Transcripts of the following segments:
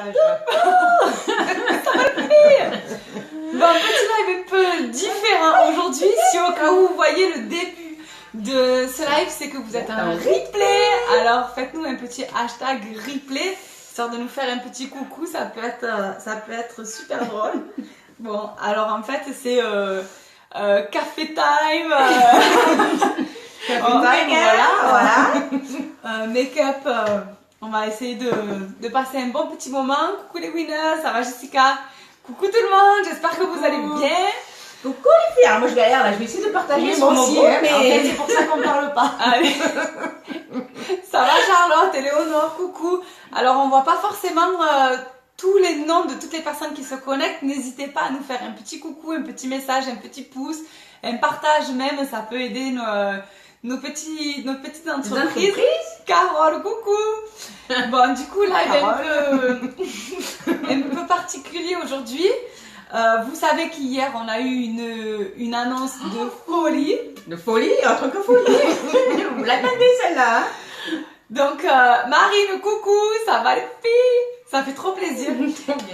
message. Bon, un petit live un peu différent aujourd'hui. Si au cas où vous voyez le début de ce live, c'est que vous êtes un replay. Alors faites-nous un petit hashtag replay, histoire de nous faire un petit coucou. Ça peut être super drôle. Bon, alors en fait, c'est café time. Voilà. Make-up. On va essayer de passer un bon petit moment. Coucou les winners, ça va Jessica? Coucou tout le monde, j'espère que vous allez bien. Coucou les filles, alors moi je galère là, je vais essayer de partager sur mon groupe, mais en fait, c'est pour ça qu'on parle pas. Allez. Ça va Charlotte, Éléonore, coucou. Alors on voit pas forcément tous les noms de toutes les personnes qui se connectent. N'hésitez pas à nous faire un petit coucou, un petit message, un petit pouce, un partage même, ça peut aider nos petites entreprises. Carole, coucou. Bon, du coup, live un peu particulier aujourd'hui. Vous savez qu'hier, on a eu une annonce de folie. De folie, un truc de folie. Vous l'avez demandé celle-là. Donc, Marine, coucou, ça va les filles? Ça fait trop plaisir.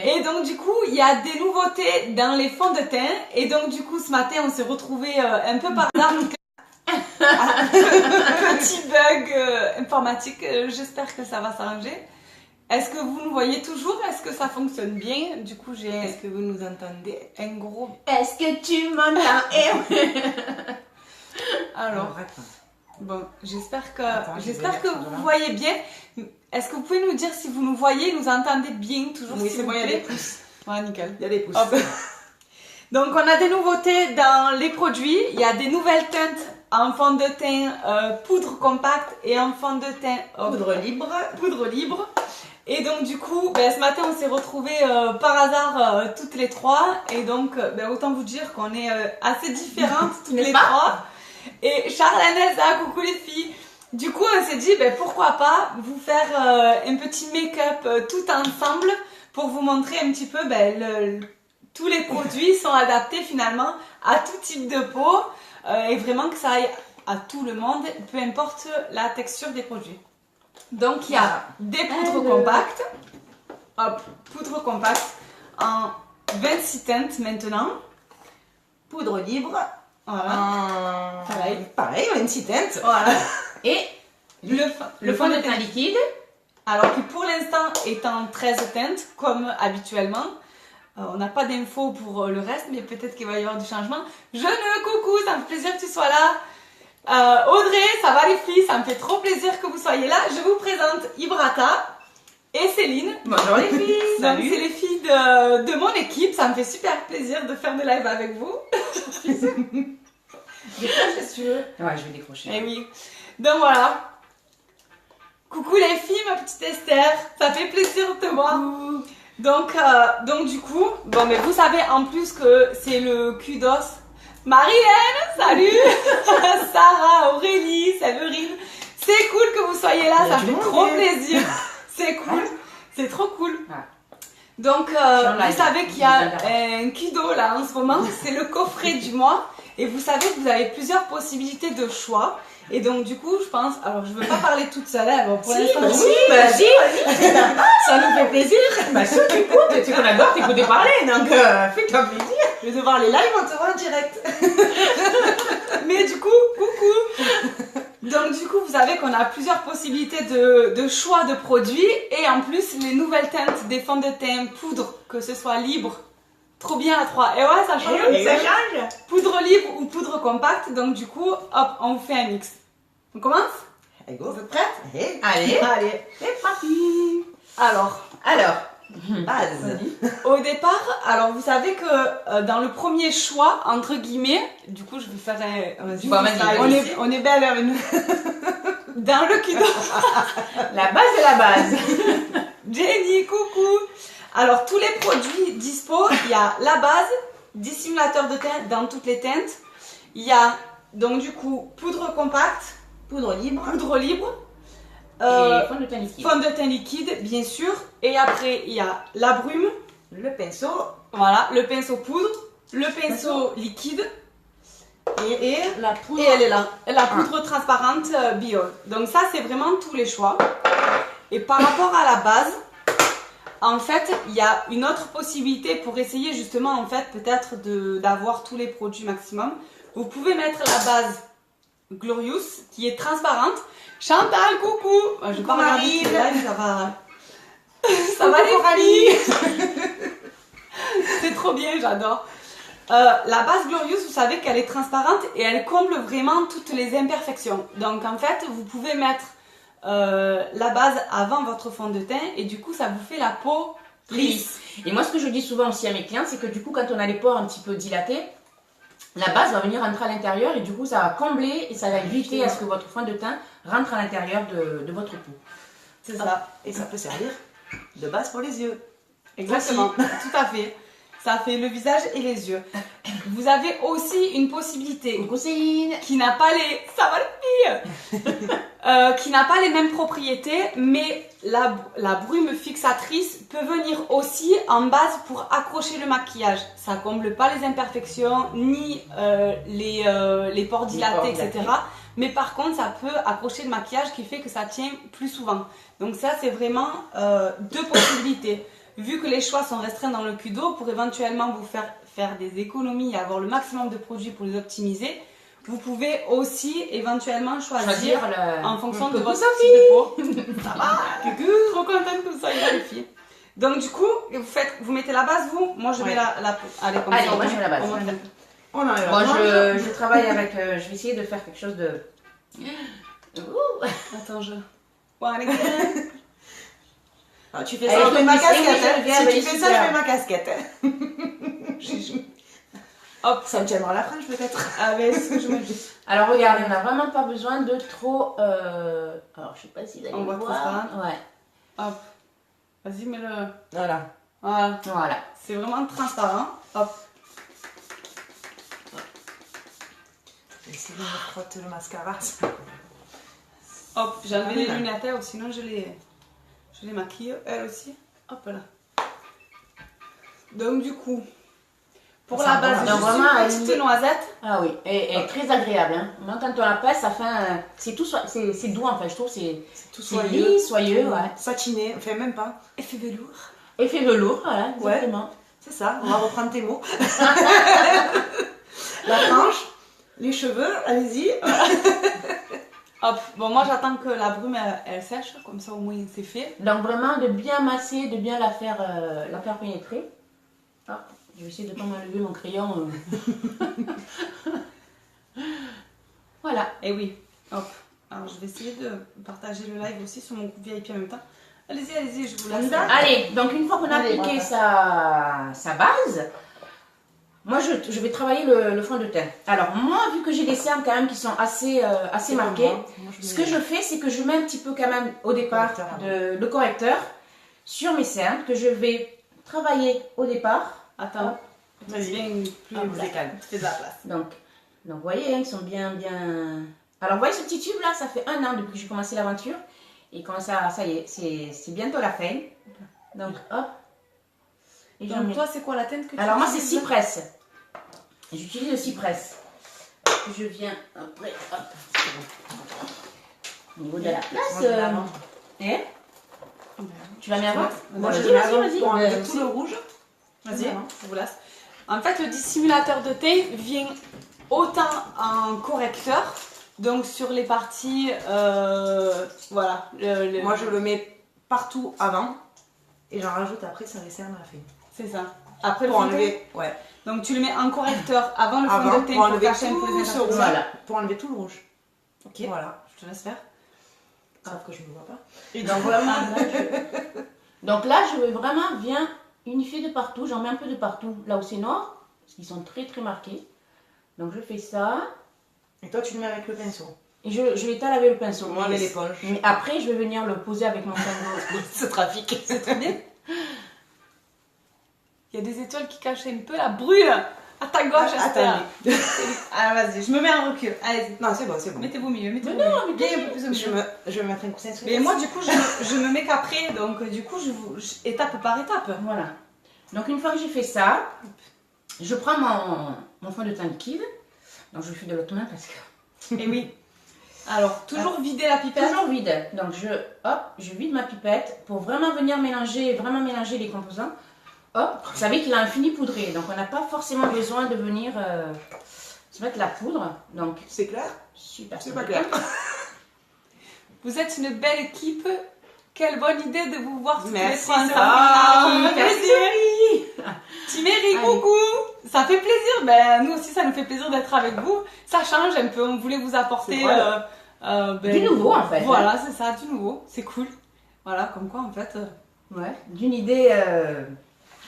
Et donc, du coup, il y a des nouveautés dans les fonds de teint. Et donc, du coup, ce matin, on s'est retrouvés un peu par hasard. Petit bug informatique, j'espère que ça va s'arranger. Est-ce que vous nous voyez toujours? Est-ce que ça fonctionne bien? Du coup, est-ce que vous nous entendez? Un gros... Est-ce que tu m'entends? Alors, bon, j'espère que vous voyez bien. Est-ce que vous pouvez nous dire si vous nous voyez, nous entendez bien toujours? Oui, s'il c'est vous bon, il y a plaît. des pouces. Ouais, nickel. Il y a des pouces. Hop. Donc, on a des nouveautés dans les produits. Il y a des nouvelles teintes en fond de teint poudre compacte et en fond de teint Poudre libre. Poudre libre. Et donc, du coup, ce matin, on s'est retrouvés par hasard toutes les trois. Et donc, autant vous dire qu'on est assez différentes toutes les trois. Et Charles et Elsa, coucou les filles. Du coup, on s'est dit, pourquoi pas vous faire un petit make-up tout ensemble pour vous montrer un petit peu tous les produits sont adaptés finalement à tout type de peau et vraiment que ça aille à tout le monde, peu importe la texture des produits. Donc il y a des poudres compactes, hop, poudre compacte en 26 teintes maintenant, Poudre libre. voilà, Pareil, 26 teintes. voilà. Et le fond de teint liquide, alors qui pour l'instant est en 13 teintes comme habituellement. On n'a pas d'infos pour le reste, mais peut-être qu'il va y avoir du changement. Jeune, coucou, ça me fait plaisir que tu sois là. Audrey, ça va les filles? Ça me fait trop plaisir que vous soyez là. Je vous présente Ibrata et Céline. Bonjour les filles. Donc c'est les filles de mon équipe. Ça me fait super plaisir de faire des lives avec vous. Décroche si tu veux. Ouais, je vais décrocher. Eh oui. Donc voilà. Coucou les filles, ma petite Esther. Ça fait plaisir de te voir. Donc du coup, mais vous savez en plus que c'est le kudos. Marilène, salut. Sarah, Aurélie, Séverine. C'est cool que vous soyez là, ça fait trop plaisir. C'est cool, c'est trop cool. Donc vous savez qu'il y a un kudo là en ce moment, c'est le coffret du mois. Et vous savez que vous avez plusieurs possibilités de choix. Et donc du coup, je pense, alors je veux pas parler toute seule, bon, pour l'instant, ça nous fait plaisir. Si tu écoutes, tu qu'on adore t'écouter parler, donc fais-toi plaisir. Je vais devoir les live, on te voit en direct. Mais du coup, coucou. Donc du coup, vous savez qu'on a plusieurs possibilités de choix de produits. Et en plus, les nouvelles teintes des fonds de teint poudre, que ce soit libre, trop bien à 3. Et ouais, ça change. Ça change. Poudre libre ou poudre compacte. Donc du coup, hop, on vous fait un mix. On commence? Allez, go. Vous êtes prêtes? Allez, c'est parti. Alors, base. au départ, alors vous savez que dans le premier choix, entre guillemets, du coup je vais faire on est belle avec nous. Dans le kudo. La base est la base. Jenny, coucou. Alors tous les produits dispo, il y a la base, dissimulateur de teint dans toutes les teintes. Il y a donc du coup poudre compacte, Poudre libre. et fond de teint liquide. fond de teint liquide, bien sûr. Et après, il y a la brume, Le pinceau. voilà, le pinceau poudre, le pinceau liquide et la poudre. Et elle est là, la poudre transparente Biol. Donc ça, c'est vraiment tous les choix. Et par rapport à la base, en fait, il y a une autre possibilité pour essayer justement, en fait, peut-être d'avoir tous les produits maximum. Vous pouvez mettre la base Glorious qui est transparente. Chantal, coucou! Je vais pas regarder ce live, ça va. Ça va les filles. C'est trop bien, j'adore. La base Glorious, vous savez qu'elle est transparente et elle comble vraiment toutes les imperfections. Donc en fait, vous pouvez mettre la base avant votre fond de teint et du coup, ça vous fait la peau lisse. Et moi, ce que je dis souvent aussi à mes clients, c'est que du coup, quand on a les pores un petit peu dilatés, la base va venir rentrer à l'intérieur et du coup, ça va combler et ça va éviter à ce que votre fond de teint rentre à l'intérieur de votre peau. C'est ça. Et ça peut servir de base pour les yeux. Exactement, tout à fait. Ça fait le visage et les yeux. Vous avez aussi une possibilité Coucou Céline. qui n'a pas les... Ça va les filles qui n'a pas les mêmes propriétés, mais la brume fixatrice peut venir aussi en base pour accrocher le maquillage. Ça comble pas les imperfections, ni les pores dilatés, etc. Mais par contre, ça peut accrocher le maquillage qui fait que ça tient plus souvent. Donc ça, c'est vraiment deux possibilités. Vu que les choix sont restreints dans le Kudo, pour éventuellement vous faire des économies et avoir le maximum de produits pour les optimiser, vous pouvez aussi éventuellement choisir en fonction de votre type de peau. Ça va? Coucou, trop contente que vous soyez là, les filles. Donc du coup, vous mettez la base, vous? Moi, je mets la peau. Allez, comme Allez, ça. moi je mets la base. On arrive. Bon, je travaille avec... je vais essayer de faire quelque chose de... Attends, Ah, tu fais ça, je mets ma casquette. Si tu fais ça, je mets ma casquette. Hop, ça me tiendra la frange peut-être. Ah, mais ce que je me dis. Alors regardez, on n'a vraiment pas besoin de trop... Alors je sais pas si vous allez On voit voir. Ouais. Hop. Vas-y, mets-le. Voilà. Voilà. Voilà. C'est vraiment transparent. Hop. Essayer de me frotter le mascara. Hop, j'ai enlevé les lunettes, sinon je les maquille, elle aussi. Hop là. Donc du coup, pour la base, bon, juste une petite noisette. Ah oui, et très agréable. Hein. Moi, quand on la passe, ça fait c'est doux en fait, je trouve. C'est tout lisse, soyeux, ouais. Satiné, enfin même pas. Effet velours. Effet velours, voilà, exactement. Ouais, c'est ça, on va reprendre tes mots. La frange, les cheveux, allez-y. Hop, bon moi j'attends que la brume elle sèche, comme ça au moins c'est fait. Donc vraiment de bien masser, de bien la faire pénétrer. Ah, je vais essayer de ne pas m'enlever mon crayon. Voilà. Et oui, hop. Alors je vais essayer de partager le live aussi sur mon groupe VIP en même temps. Allez-y, je vous laisse. Allez, donc une fois qu'on a appliqué sa base, moi je vais travailler le fond de teint. Alors moi, vu que j'ai des cernes quand même qui sont assez marquées, ce que je fais, c'est que je mets un petit peu quand même au départ le correcteur sur mes cernes, que je vais travailler au départ. Attends, vas-y, plus calme, fais de la place. Donc vous voyez, hein, ils sont bien... Alors vous voyez ce petit tube là, ça fait 1 an depuis que j'ai commencé l'aventure. Et quand ça y est, c'est bientôt la fin. Donc hop. Et donc toi, c'est quoi la teinte que tu Alors moi c'est Cypress. J'utilise le Cypress. Je viens après, hop. Au niveau de la place. Tu la mets avant? Moi je vas-y. Pour enlever tout le rouge. Vas-y, je vous laisse. En fait, le dissimulateur de teint vient autant en correcteur, donc sur les parties, voilà. Moi je le mets partout avant et j'en rajoute après sur les cernes à la fin. C'est ça. Après pour le enlever, ouais. Donc tu le mets en correcteur avant le fond de teint pour enlever cacher un peu les imperfections. voilà, pour enlever tout le rouge. Ok. Voilà. Je te laisse faire. Sauf que je ne me vois pas. Et donc vraiment, donc là je veux vraiment bien unifier de partout. J'en mets un peu de partout là où c'est noir, parce qu'ils sont très très marqués. Donc je fais ça. Et toi tu le mets avec le pinceau. Et je l'étale avec le pinceau. Moi avec l'éponge. Mais après je vais venir le poser avec mon pinceau. Ce trafic. C'est très bien. Il y a des étoiles qui cachent un peu la brûle à ta gauche, Esther. Ah, vas-y, je me mets en recul. Allez-y. Non, c'est bon, c'est bon. Mettez-vous au milieu. Mais non, mais Bien, un peu plus au milieu. Je vais mettre un coussin sur Mais moi, du coup, je me mets qu'après. Donc, du coup, étape par étape. Voilà. Donc, une fois que j'ai fait ça, je prends mon fond de teint liquide. Donc, je fais de l'autre main parce que... Et oui. Alors, toujours vider la pipette. Toujours vide. Donc je vide ma pipette pour vraiment venir mélanger les composants. Hop, vous savez qu'il a un fini poudré, donc on n'a pas forcément besoin de venir se mettre la poudre. Donc C'est clair? super. C'est pas clair. Vous êtes une belle équipe. Quelle bonne idée de vous voir toutes les Merci, trois ensemble. Sophie. Merci. Timéry, coucou. Ça fait plaisir. Ben, nous aussi, ça nous fait plaisir d'être avec vous. Ça change un peu. On voulait vous apporter Du nouveau en fait. Voilà, c'est ça, du nouveau. C'est cool. Voilà, comme quoi en fait. Ouais, d'une idée.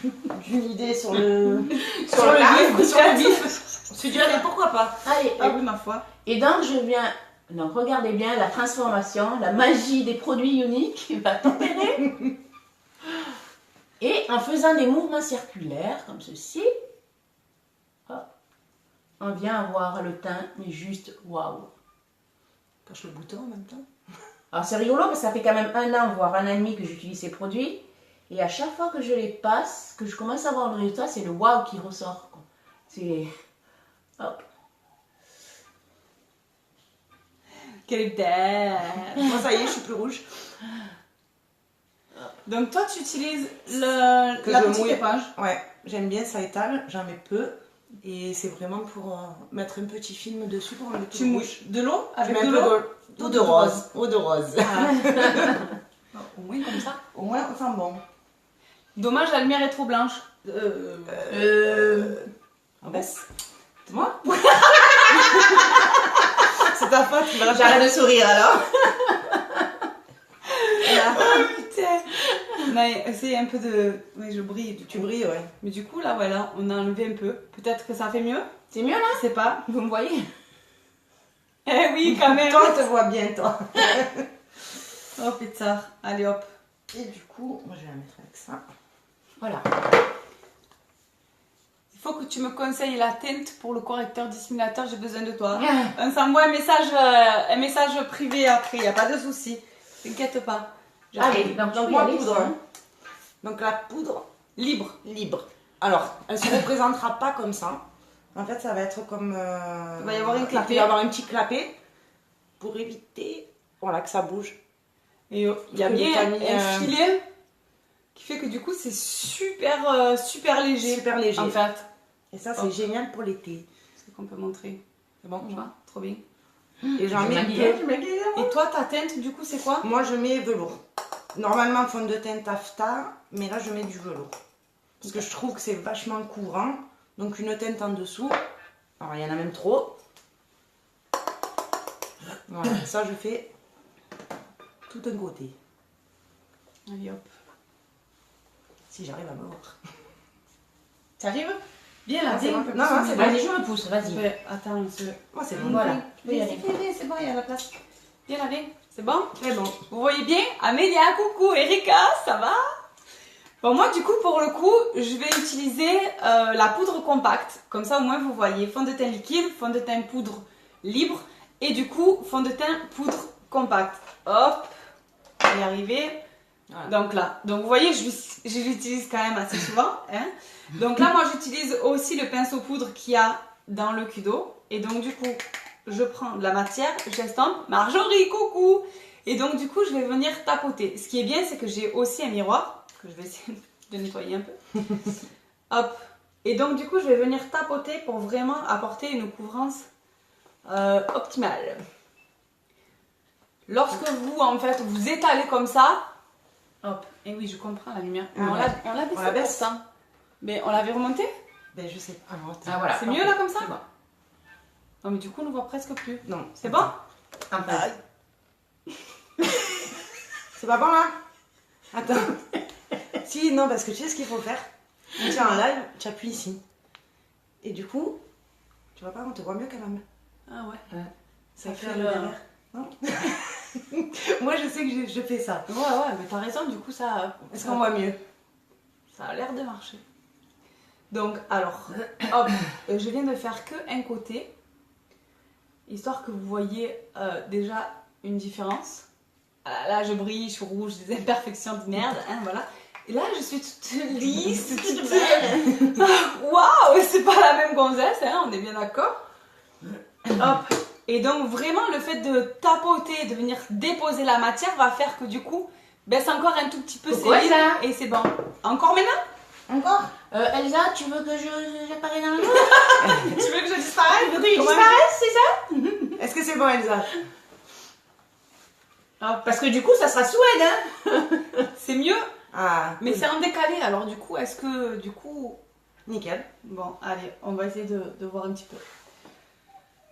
D'une idée sur le... Sur le bif, sur le bif. Je suis dit, allez, pourquoi pas? Allez, Ah oui, ma foi. et donc je viens. Donc regardez bien la transformation, la magie des produits uniques va t'opérer. Et en faisant des mouvements circulaires comme ceci, hop, on vient avoir le teint, mais juste waouh. Cache le bouton en même temps. Alors c'est rigolo parce que ça fait quand même 1 an, voire 1 an et demi que j'utilise ces produits. Et à chaque fois que je les passe, que je commence à voir le résultat, c'est le waouh qui ressort, quoi. C'est... Hop. Quelle belle. Moi, ça y est, je suis plus rouge. Donc toi, tu utilises la je petite mouille. éponge. Ouais, j'aime bien, ça étale, j'en mets peu. Et c'est vraiment pour mettre un petit film dessus pour enlever tout Tu le mouches de l'eau Je avec mets un de peu l'eau. d'eau de rose. Eau de rose. Au moins comme ça. Au moins, on sent bon. Dommage, la lumière est trop blanche. On baisse. Moi C'est ta faute, tu vas J'arrête de sourire alors. Oh putain. Mais essaye un peu de... Oui, je brille. Tu brilles, ouais. Mais du coup, là, voilà, on a enlevé un peu. Peut-être que ça fait mieux. C'est mieux là? Je sais pas. Vous me voyez? Eh oui, quand même. Toi, on te voit bien, toi. Oh putain. Allez hop. Et du coup, moi, je vais la mettre avec ça. Voilà. Il faut que tu me conseilles la teinte pour le correcteur dissimulateur, j'ai besoin de toi. Ah. On s'envoie un message privé après, il n'y a pas de souci. T'inquiète pas. Allez, donc moi, moi poudre. Donc la poudre Libre. libre. Alors, elle ne se représentera pas comme ça. En fait, ça va être comme... Il va y avoir une clapet. Il va y avoir un petit clapet pour éviter voilà, que ça bouge. Et il y a Que bien le tamis, un filet qui fait que du coup c'est super léger. Super léger. En fait. Et ça, c'est génial pour l'été. C'est qu'on peut montrer. C'est bon? Tu vois, trop bien. Et j'en mets peu. Et toi, ta teinte du coup c'est quoi? Moi, je mets velours. Normalement, fond de teint taffetas, mais là, je mets du velours. Parce que je trouve que c'est vachement couvrant. Donc, une teinte en dessous. Alors, il y en a même trop. Voilà, ça, je fais tout un côté. Allez hop. Si j'arrive à me voir. T'arrives? Bien là, c'est bien. bon. Non, c'est bon. Vas-y, je me pousse, vas-y. Attends, Moi, c'est bon. Voilà, tu peux y Viens, aller. c'est bon, il y a la place. Viens là, viens. C'est bon? Très bon. Vous voyez bien? Amélia, coucou, Erika, ça va? Bon, moi, du coup, pour le coup, je vais utiliser la poudre compacte. Comme ça, au moins, vous voyez fond de teint liquide, fond de teint poudre libre et du coup, fond de teint poudre compacte. Hop, on va y arriver. Voilà. Donc là, donc vous voyez, je l'utilise quand même assez souvent. Hein. Donc là, moi, j'utilise aussi le pinceau poudre qu'il y a dans le cul d'eau. Et donc, du coup, je prends de la matière, j'estompe. Marjorie, coucou! Et donc, du coup, je vais venir tapoter. Ce qui est bien, c'est que j'ai aussi un miroir, que je vais essayer de nettoyer un peu. Hop. Et donc, du coup, je vais venir tapoter pour vraiment apporter une couvrance optimale. Lorsque vous, en fait, vous étalez comme ça, hop. Et oui, je comprends la lumière. Ah, on l'a baissé pour ça. Mais on l'avait remonté? Ben, je sais pas. Ah, voilà. C'est mieux là comme ça? C'est bon. Non, mais du coup, on ne voit presque plus. Non. C'est bon? Un peu. C'est pas bon là? Attends. Si, non, parce que tu sais ce qu'il faut faire. Tu es en live, tu appuies ici. Et du coup, tu vois pas, on te voit mieux quand même. Ah ouais. Ça fait fait le le- derrière. Non. Moi, je sais que je fais ça. Ouais, mais t'as raison, du coup, ça. Est-ce qu'on voit mieux? Ça a l'air de marcher. Donc, alors, hop, je viens de faire que un côté, histoire que vous voyez déjà une différence. Ah, là, je brille, je suis rouge, des imperfections de merde, hein, voilà. Et là, je suis toute lisse, toute belle. Waouh, c'est pas la même gonzesse, hein, on est bien d'accord. Hop, Et donc vraiment le fait de tapoter, de venir déposer la matière va faire que du coup, ben, c'est encore un tout petit peu Pourquoi sérieux ça? et c'est bon. Encore maintenant? Encore? Elsa, tu veux que j'apparais dans le monde? Tu veux que je disparaisse? Tu veux que je Comment- disparaisse, c'est ça? Est-ce que c'est bon, Elsa? Parce que du coup, ça sera Suède, hein? C'est mieux, Ah, mais cool. c'est en décalé. Alors du coup, est-ce que du coup... Nickel. Bon, allez, on va essayer de voir un petit peu.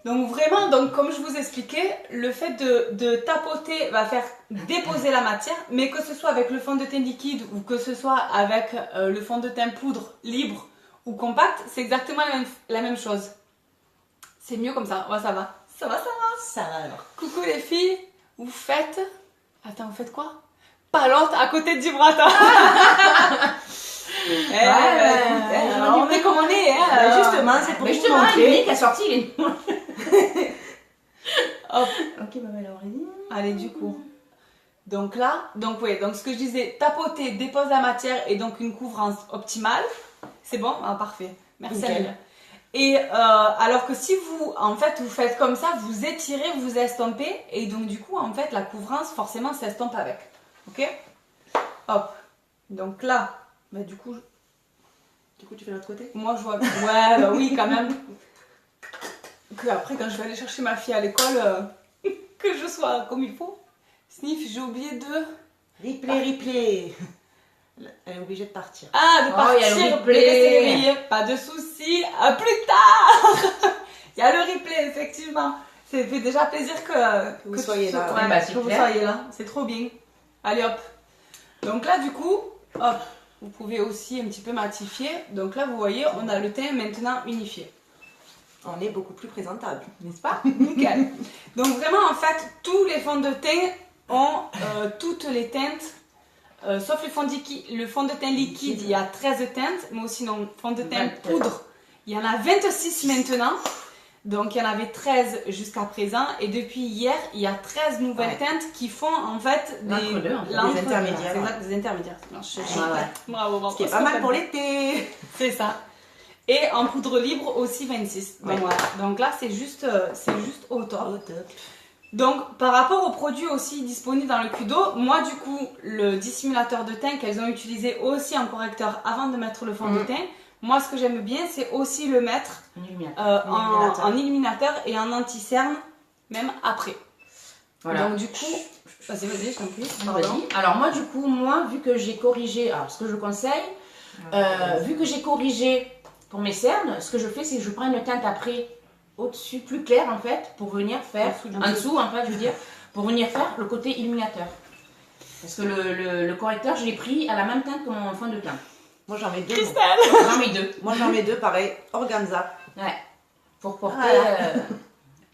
Donc vraiment, donc, comme je vous expliquais, le fait de tapoter va faire déposer la matière, mais que ce soit avec le fond de teint liquide ou que ce soit avec le fond de teint poudre libre ou compact, c'est exactement la même chose. C'est mieux comme ça. Ouais, ça va. Ça va, ça va. Ça va alors. Coucou les filles, vous faites... Attends, vous faites quoi? Palote à côté de vibrateur. On est comme on est, hein. Bah, justement, c'est pour Mais vous justement, montrer. Nick a sorti les... Hop. Ok, bah alors, Allez, du coup. Donc là, donc ce que je disais, tapoter, dépose la matière et donc une couvrance optimale. C'est bon? Ah, parfait. Merci Nickel. Amélie. Et alors que si vous, en fait, vous faites comme ça, vous étirez, vous estompez et donc du coup, en fait, la couvrance, forcément, s'estompe avec. Ok? Hop. Donc là, bah du coup, Du coup, tu fais l'autre côté? moi je vois... Ouais, bah oui, quand même. Que après, quand je vais aller chercher ma fille à l'école, que je sois comme il faut. Sniff, j'ai oublié de... Replay. Elle est obligée de partir. Ah, de Oh, partir, il y a le replay. bébé série. Pas de soucis, à plus tard. Il y a le replay, effectivement. Ça fait déjà plaisir que vous soyez là. Ouais, Bah, que vous super. soyez là, c'est trop bien. Allez hop. Donc là, du coup, hop, vous pouvez aussi un petit peu matifier. Donc là, vous voyez, on a le teint maintenant unifié. On est beaucoup plus présentable. N'est-ce pas? Nickel. Donc vraiment, en fait, tous les fonds de teint ont toutes les teintes. Sauf le fond de teint liquide, il y a 13 teintes, mais aussi non, fond de teint 27. poudre, il y en a 26 maintenant. Donc il y en avait 13 jusqu'à présent, et depuis hier, il y a 13 nouvelles Ouais. teintes qui font en fait L'entre-deux, en fait. l'entre-deux. Des intermédiaires. C'est exact, des intermédiaires. Non, Ouais. Bravo, bravo. Ce qui est pas mal pour l'été. C'est ça. Et en poudre libre aussi 26. Donc, Ouais. voilà. Donc là, c'est juste au top. Au top. Donc, par rapport aux produits aussi disponibles dans le Kudo, moi, du coup, le dissimulateur de teint qu'elles ont utilisé aussi en correcteur avant de mettre le fond de teint, moi, ce que j'aime bien, c'est aussi le mettre en illuminateur et en anti-cerne, même après. Voilà. Donc, du coup, vas-y, je t'en prie. Vas-y. Alors moi, du coup, vu que j'ai corrigé, alors ce que je conseille, vu que j'ai corrigé pour mes cernes, ce que je fais, c'est que je prends une teinte après au-dessus, plus claire en fait, pour venir faire, en dessous en fait, je veux dire, pour venir faire le côté illuminateur. Parce que le correcteur, je l'ai pris à la même teinte que mon fond de teint. Moi j'en mets deux. Christelle. J'en mets deux. Moi j'en mets deux, pareil. Organza. Ouais. Pour porter. Voilà.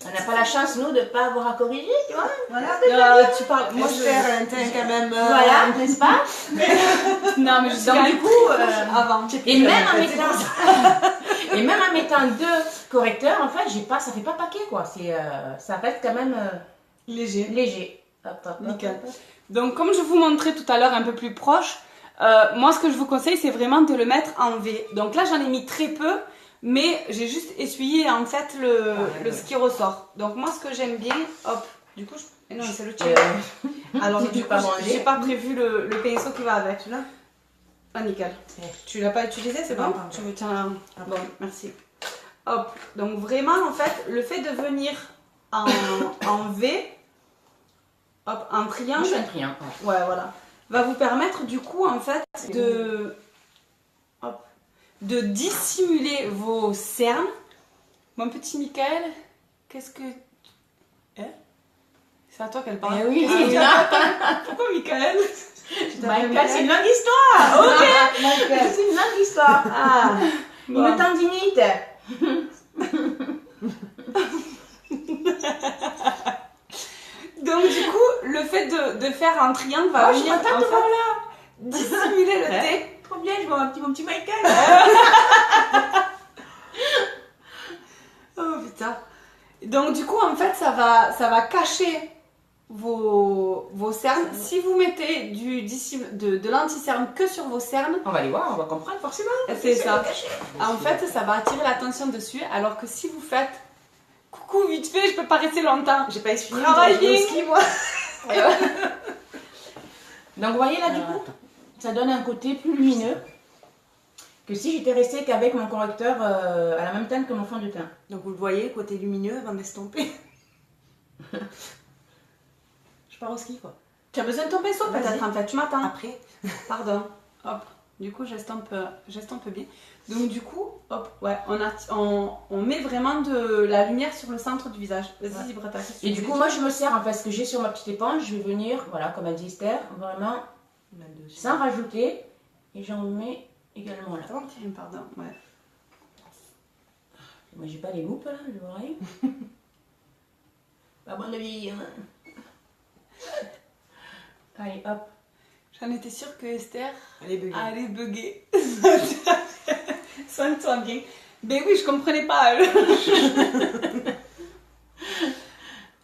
On n'a pas la chance, nous, de ne pas avoir à corriger, tu vois. Voilà. Tu parles. Moi je fais un teint quand même. Voilà, n'est-ce pas? Non, mais je suis Donc du coup, avant. et même en mettant, et même en mettant deux correcteurs, en fait, ça fait pas paquet quoi. Ça reste quand même Léger. léger. Hop, hop, hop, Nickel. hop. Donc, comme je vous montrais tout à l'heure un peu plus proche, moi ce que je vous conseille c'est vraiment de le mettre en V. Donc là j'en ai mis très peu, mais j'ai juste essuyé en fait ce qui ressort. Donc moi ce que j'aime bien, hop, du coup, non c'est le tien. Alors du coup, pas manger. j'ai pas prévu le pinceau qui va avec. Celui-là. Ah nickel. Tu l'as pas utilisé, c'est Non, bon? pas Tu veux tiens. Ah, Bon, merci. Hop, donc vraiment en fait, le fait de venir en V, hop, en Moi, triangle. je fais un triangle. Ouais, voilà. Va vous permettre du coup en fait de dissimuler vos cernes. Mon petit Michael, qu'est-ce que... Hein? C'est à toi qu'elle parle. Eh oui. Pourquoi Michael? Michael, c'est une longue histoire. Ok. Michael. C'est une longue histoire. Ah, Bon. une tendinite. Donc du coup, le fait de faire un triangle va Oh, je suis venir contente en de fait, voir là. dissimuler le thé. Trop bien, je vois mon petit Michael. Oh putain. Donc du coup en fait ça va cacher vos cernes. Si vous mettez de l'anti-cerne que sur vos cernes, On va aller voir, on va comprendre forcément. c'est ça. En fait ça va attirer l'attention dessus, alors que si vous faites coucou, vite fait, je peux pas rester longtemps. J'ai pas expliqué. Travailler. Au ski, moi. Donc vous voyez là du coup, ça donne un côté plus lumineux que si j'étais restée qu'avec mon correcteur à la même teinte que mon fond de teint. Donc vous le voyez, côté lumineux avant d'estomper. Je pars au ski quoi. Tu as besoin de ton pinceau Vas-y. peut-être en fait, tu m'attends. Après. Pardon. Hop. Du coup, j'estompe bien. Donc du coup, hop, ouais, on met vraiment de la lumière sur le centre du visage. Vas-y, Zibrata. qu'est-ce que tu Et du veux coup, dire? moi je me sers en fait ce que j'ai sur ma petite éponge, je vais venir, voilà, comme a dit Esther, vraiment sans rajouter, et j'en mets également là. Pardon, ouais. Moi j'ai pas les loupes là, je vois rien. Pas bon avis. Hein. Allez, hop. J'en étais sûre que Esther Allez, bugger. allait bugger. Soigne-toi bien. Ben oui, je comprenais pas.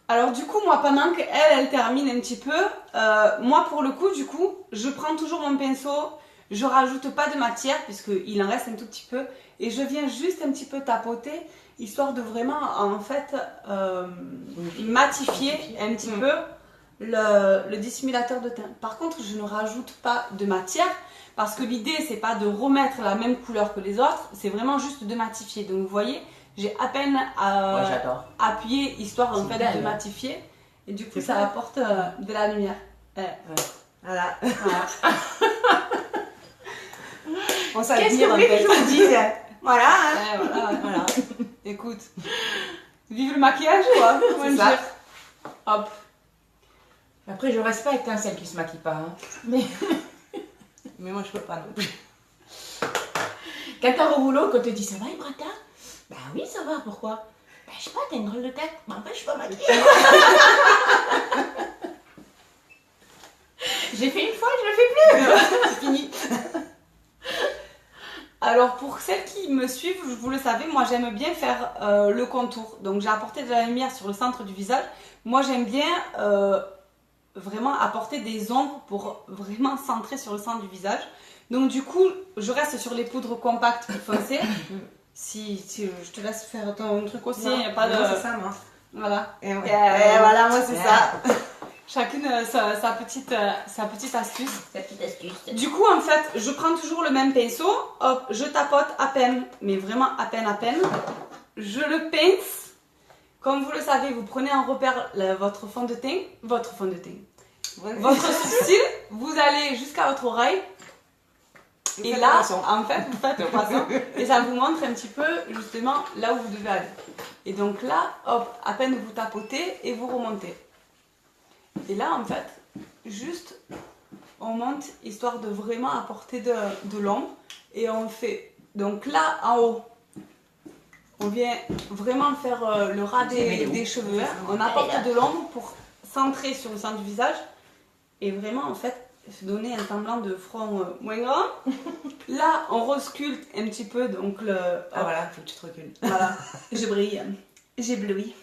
Alors du coup, moi, pendant qu'elle termine un petit peu, moi pour le coup, du coup, je prends toujours mon pinceau, je rajoute pas de matière puisqu'il en reste un tout petit peu et je viens juste un petit peu tapoter histoire de vraiment en fait matifier un petit peu le dissimulateur de teint. Par contre, je ne rajoute pas de matière parce que l'idée c'est pas de remettre la même couleur que les autres, c'est vraiment juste de matifier. Donc vous voyez, j'ai à peine Moi j'adore. appuyé histoire en C'est fait dingue. de matifier et du coup C'est ça ça. apporte de la lumière. Voilà. Voilà. On Qu'est-ce s'admire que en vous voulez fait. que je vous dise? Voilà. hein. Voilà. Voilà. Écoute, vive le maquillage quoi. Comment C'est dire. ça. Hop. Après, je respecte hein, celles qui se maquillent pas. Hein. Mais Mais moi je peux pas non plus. quand t'es au boulot, quand tu te dis ça va, Ibrata? Bah oui, ça va, pourquoi? Bah je sais pas, t'as une drôle de tête. Bah en fait, je suis pas maquillée. J'ai fait une fois, je le fais plus. C'est fini. Alors pour celles qui me suivent, vous le savez, moi j'aime bien faire le contour. Donc j'ai apporté de la lumière sur le centre du visage. Moi j'aime bien vraiment apporter des ombres pour vraiment centrer sur le centre du visage. Donc du coup, je reste sur les poudres compactes plus foncées. Si je te laisse faire ton truc aussi, il n'y a pas de... Non, c'est ça moi. Voilà. Et, ouais. Et Voilà, moi c'est ça. Chacune sa petite astuce. Ta petite astuce. Du coup, en fait, je prends toujours le même pinceau, hop, je tapote à peine, mais vraiment à peine. Je le pince. Comme vous le savez, vous prenez en repère votre fond de teint, votre sourcil, vous allez jusqu'à votre oreille. Et faites là, le poisson. en fait, vous faites le poisson et ça vous montre un petit peu justement là où vous devez aller. Et donc là, hop, à peine vous tapotez et vous remontez. Et là, en fait, juste, on monte histoire de vraiment apporter de l'ombre. Et on fait, donc là, en haut, on vient vraiment faire le ras des cheveux. Hein. On apporte de l'ombre pour centrer sur le centre du visage. Et vraiment, en fait, se donner un semblant de front moins grand. Là, on resculpte un petit peu, donc le... Ah voilà, faut que tu te recules. Voilà, je brille, j'éblouis.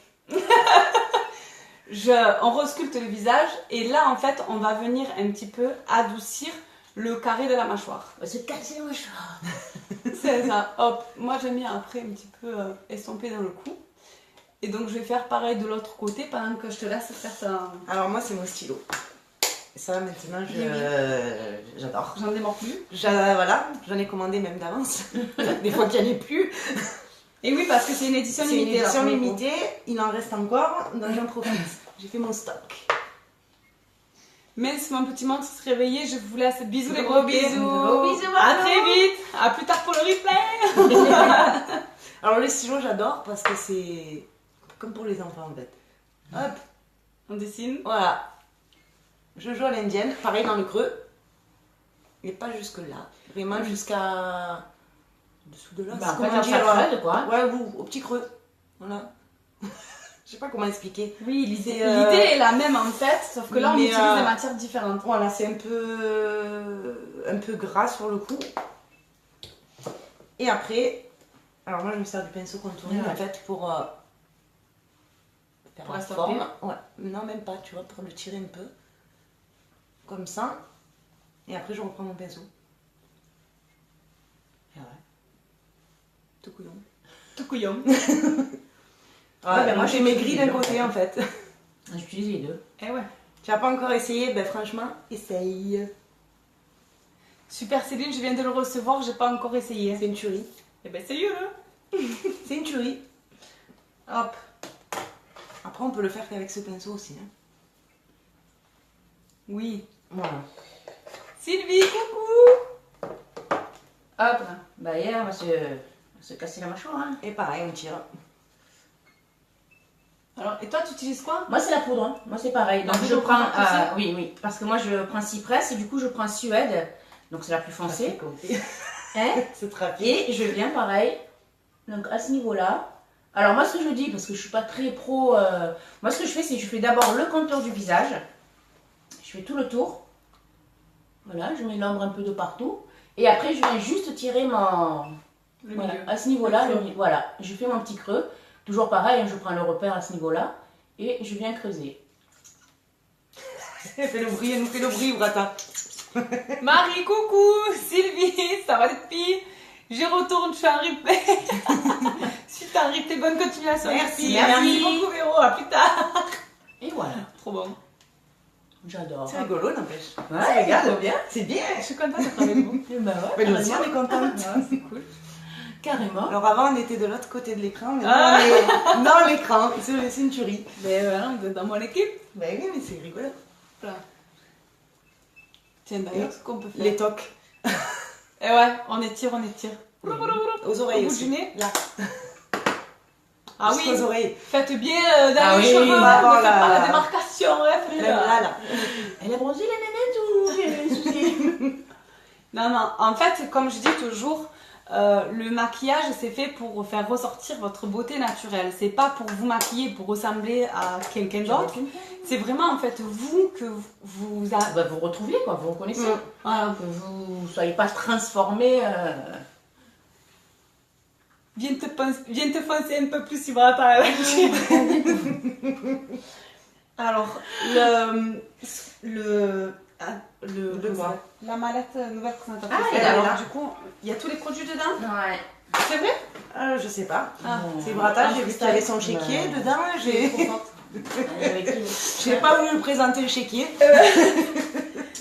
On resculpte le visage et là en fait on va venir un petit peu adoucir le carré de la mâchoire. On va se casser la mâchoire. C'est ça, hop, moi j'aime bien après un petit peu estomper dans le cou. Et donc je vais faire pareil de l'autre côté pendant que je te laisse faire ta... Alors moi c'est mon stylo. Ça maintenant j'adore. J'en démords plus. Voilà, j'en ai commandé même d'avance. Des fois qu'il n'y en ait plus. Et oui parce que c'est une édition C'est une limitée. édition là, pour le coup. limitée, il en reste encore, donc j'en profite. J'ai fait mon stock. Mais si mon petit monstre se réveillait, je vous laisse. Bisous les Gros gros bisous. bisous. bisous, À Margot. très vite. À plus tard pour le replay. Alors les stylos j'adore parce que c'est comme pour les enfants en fait. Hop, On dessine. voilà. Je joue à l'indienne, pareil dans le creux. Et pas jusque là. Vraiment jusqu'à dessous de l'os. Bah, en fait, Comment ça dire, crade, quoi. Ouais, au petit creux. Voilà. Je sais pas comment expliquer. Oui, l'idée C'est, est la même en fait, sauf que là on mais, utilise des matières différentes. Voilà, c'est un peu gras sur le coup. Et après, alors moi je me sers du pinceau contourné Ouais. en fait pour faire Pour la estomper. forme. Ouais, non même pas, tu vois, pour le tirer un peu. Comme ça. Et après je reprends mon pinceau. Et ouais. Tout couillon. Tout couillon. Ouais, ben moi j'ai maigri j'utilise d'un les deux, côté en fait. J'utilise les deux. Eh ouais. Tu n'as pas encore essayé? Ben franchement, essaye. Super Céline, je viens de le recevoir, j'ai pas encore essayé. C'est une tuerie. Eh ben essayez-le. C'est une tuerie. Hop. Après, on peut le faire qu'avec ce pinceau aussi. Hein. Oui. Voilà. Sylvie, coucou. Hop, bah hier, on va se casser la mâchoire. Hein. Et pareil, on tire. Alors, et toi, tu utilises quoi? Moi, c'est la poudre. Hein. Moi, c'est pareil. Donc, La je poudre prends. pour pousser Oui, oui. Parce que moi, je prends Cypress et du coup, je prends Suède. Donc, c'est la plus foncée. Hein? C'est rapide. Et je viens pareil. Donc, à ce niveau-là. Alors, moi, ce que je dis, parce que je suis pas très pro. Moi, ce que je fais, c'est que je fais d'abord le contour du visage. Je fais tout le tour. Voilà, je mets l'ombre un peu de partout. Et après, je viens juste tirer mon. Le Voilà, milieu. à ce niveau-là, Le creux. voilà, je fais mon petit creux. Toujours pareil, hein, je prends le repère à ce niveau-là et je viens creuser. Fais le bruit, elle nous fait le bruit, Brata. Marie, coucou. Sylvie, ça va les filles? Je retourne, je suis en replay. Suite à un replay, bonne continuation. Merci, Merci beaucoup, Véro. À plus tard. Et voilà, Trop bon. j'adore. C'est rigolo, n'empêche. Ouais, Ça régale. trop bien. C'est bien. Je suis contente d'être avec vous. Bah Mais ouais, nous aussi, on est contente. C'est cool. carrément. Alors avant, on était de l'autre côté de l'écran, mais Ah. on est dans l'écran. C'est une tuerie. Mais voilà, vous êtes dans mon équipe. Ben oui, mais c'est rigolo. Voilà. Tiens, d'ailleurs, ce qu'on peut faire. Les tocs. Et ouais, on étire, on étire. Aux oreilles Au bout aussi. du nez. Là. Ah Jusqu'aux oui, oreilles. faites bien dans Ah les oui, cheveux, bah ne faites voilà. pas la démarcation, hein, Frida. Là. Elle a bronzé la nénette ou j'ai des soucis? Non, non, en fait, comme je dis toujours, le maquillage, c'est fait pour faire ressortir votre beauté naturelle. C'est pas pour vous maquiller, pour ressembler à quelqu'un d'autre. C'est vraiment, en fait, vous que vous... Bah, vous retrouviez quoi, vous reconnaissez. Voilà. Que vous soyez pas transformé. Viens te foncer un peu plus sur la taille. Alors, quoi la mallette nouvelle présentatrice. Ah, elle est alors, là. du coup, il y a tous les produits dedans. Ouais. C'est vrai? Je sais pas. Ah, C'est Brata, Ah, j'ai vu c'est qu'il y avait ça. son chéquier Bah. dedans. Trop forte. J'ai pas voulu présenter le chéquier.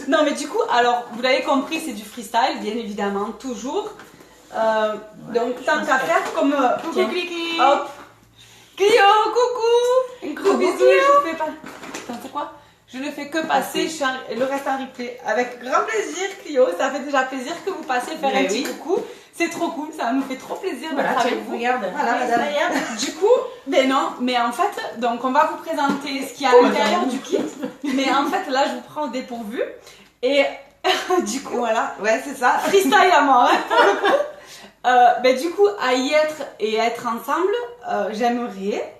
Non, mais du coup, alors, vous l'avez compris, c'est du freestyle, bien évidemment, toujours. Donc, tant qu'à faire, comme. Coucou, Tiens. Clicky. Hop. Clio, coucou. Un gros Coucou, bisou, Clio. je fais pas. Attends, c'est quoi? Je ne fais que passer, le reste en replay. Avec grand plaisir, Clio, ça fait déjà plaisir que vous passiez faire Mais un petit oui. coucou. C'est trop cool, ça nous fait trop plaisir Voilà, d'être tiens, avec vous. regarde. Voilà, madame. Du coup, ben non, mais en fait, donc on va vous présenter ce qu'il y a à Oh, l'intérieur j'avoue. du kit. Mais en fait, là, je vous prends au dépourvu. Et du coup, Voilà, ouais, c'est ça. freestyle à moi, hein, pour le coup. Ben du coup, à y être et être ensemble, j'aimerais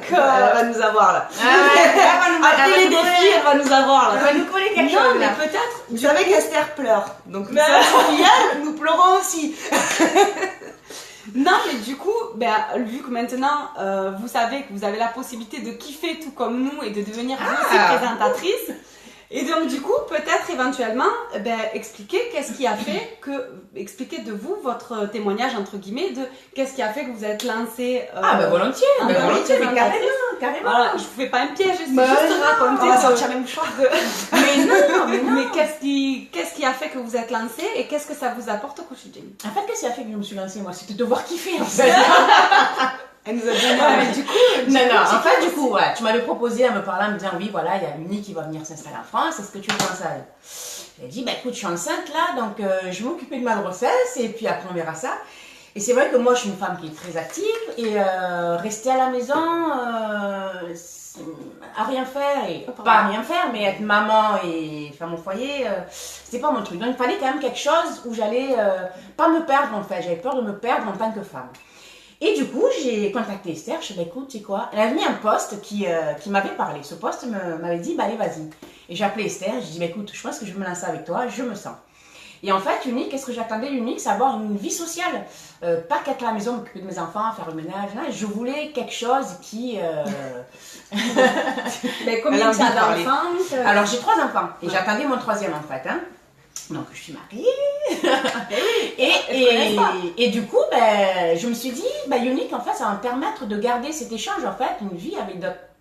que... Elle va nous avoir là. Après Après les défis, elle va nous avoir Elle là. va nous coller quelque Non, chose mais là. peut-être... Vous savez qu'Esther pleure. Donc nous Mais- sommes filiales, nous pleurons aussi. Non, mais du coup, ben, vu que maintenant, vous savez que vous avez la possibilité de kiffer tout comme nous et de devenir vous aussi Ah. présentatrice. Et donc, du coup, peut-être éventuellement, ben, expliquer qu'est-ce qui a fait expliquer de vous votre témoignage, entre guillemets, de qu'est-ce qui a fait que vous êtes lancé. Ah bah volontiers, en bah, tant que volontiers, mais présentatrice. carrément. Voilà, je vous fais pas un piège, c'est Bah, juste non, raconter. On va de- sortir les mouchoirs. Mais non, mais non. Mais qu'est-ce qui a fait que vous êtes lancé et qu'est-ce que ça vous apporte au quotidien? En fait, qu'est-ce qui a fait que je me suis lancée moi? C'était de voir kiffer en fait. Elle nous a donné Ah, envie. mais du coup, en fait, du coup, ouais, tu m'avais proposé en me parlant, en me disant, oui, voilà, il y a Muni qui va venir s'installer en France, est-ce que tu penses à elle? J'ai dit, bah écoute, je suis enceinte là, donc je vais m'occuper de ma grossesse, et puis après on verra ça. Et c'est vrai que moi, je suis une femme qui est très active, et rester à la maison, à rien faire, et pas à rien faire, mais être maman et faire mon foyer, c'était pas mon truc. Donc il fallait quand même quelque chose où j'allais pas me perdre en fait, j'avais peur de me perdre en tant que femme. Et du coup, j'ai contacté Esther, je lui ai dit, écoute, tu sais quoi? Elle avait mis un post qui m'avait parlé. Ce post m'avait dit, bah allez, vas-y. Et j'ai appelé Esther, j'ai dit, bah écoute, je pense que je vais me lancer avec toi, je me sens. Et en fait, Unique, qu'est-ce que j'attendais l'Unique? C'est avoir une vie sociale. Pas qu'être à la maison, m'occuper de mes enfants, faire le ménage. Non, je voulais quelque chose qui... Mais combien Elle a tu as envie de parler. d'enfants? Alors, j'ai 3 enfants. Et j'attendais mon 3e en fait. Hein. Donc, je suis mariée. et du coup, ben, je me suis dit, ben, Unique, en fait, ça va me permettre de garder cet échange, en fait, une vie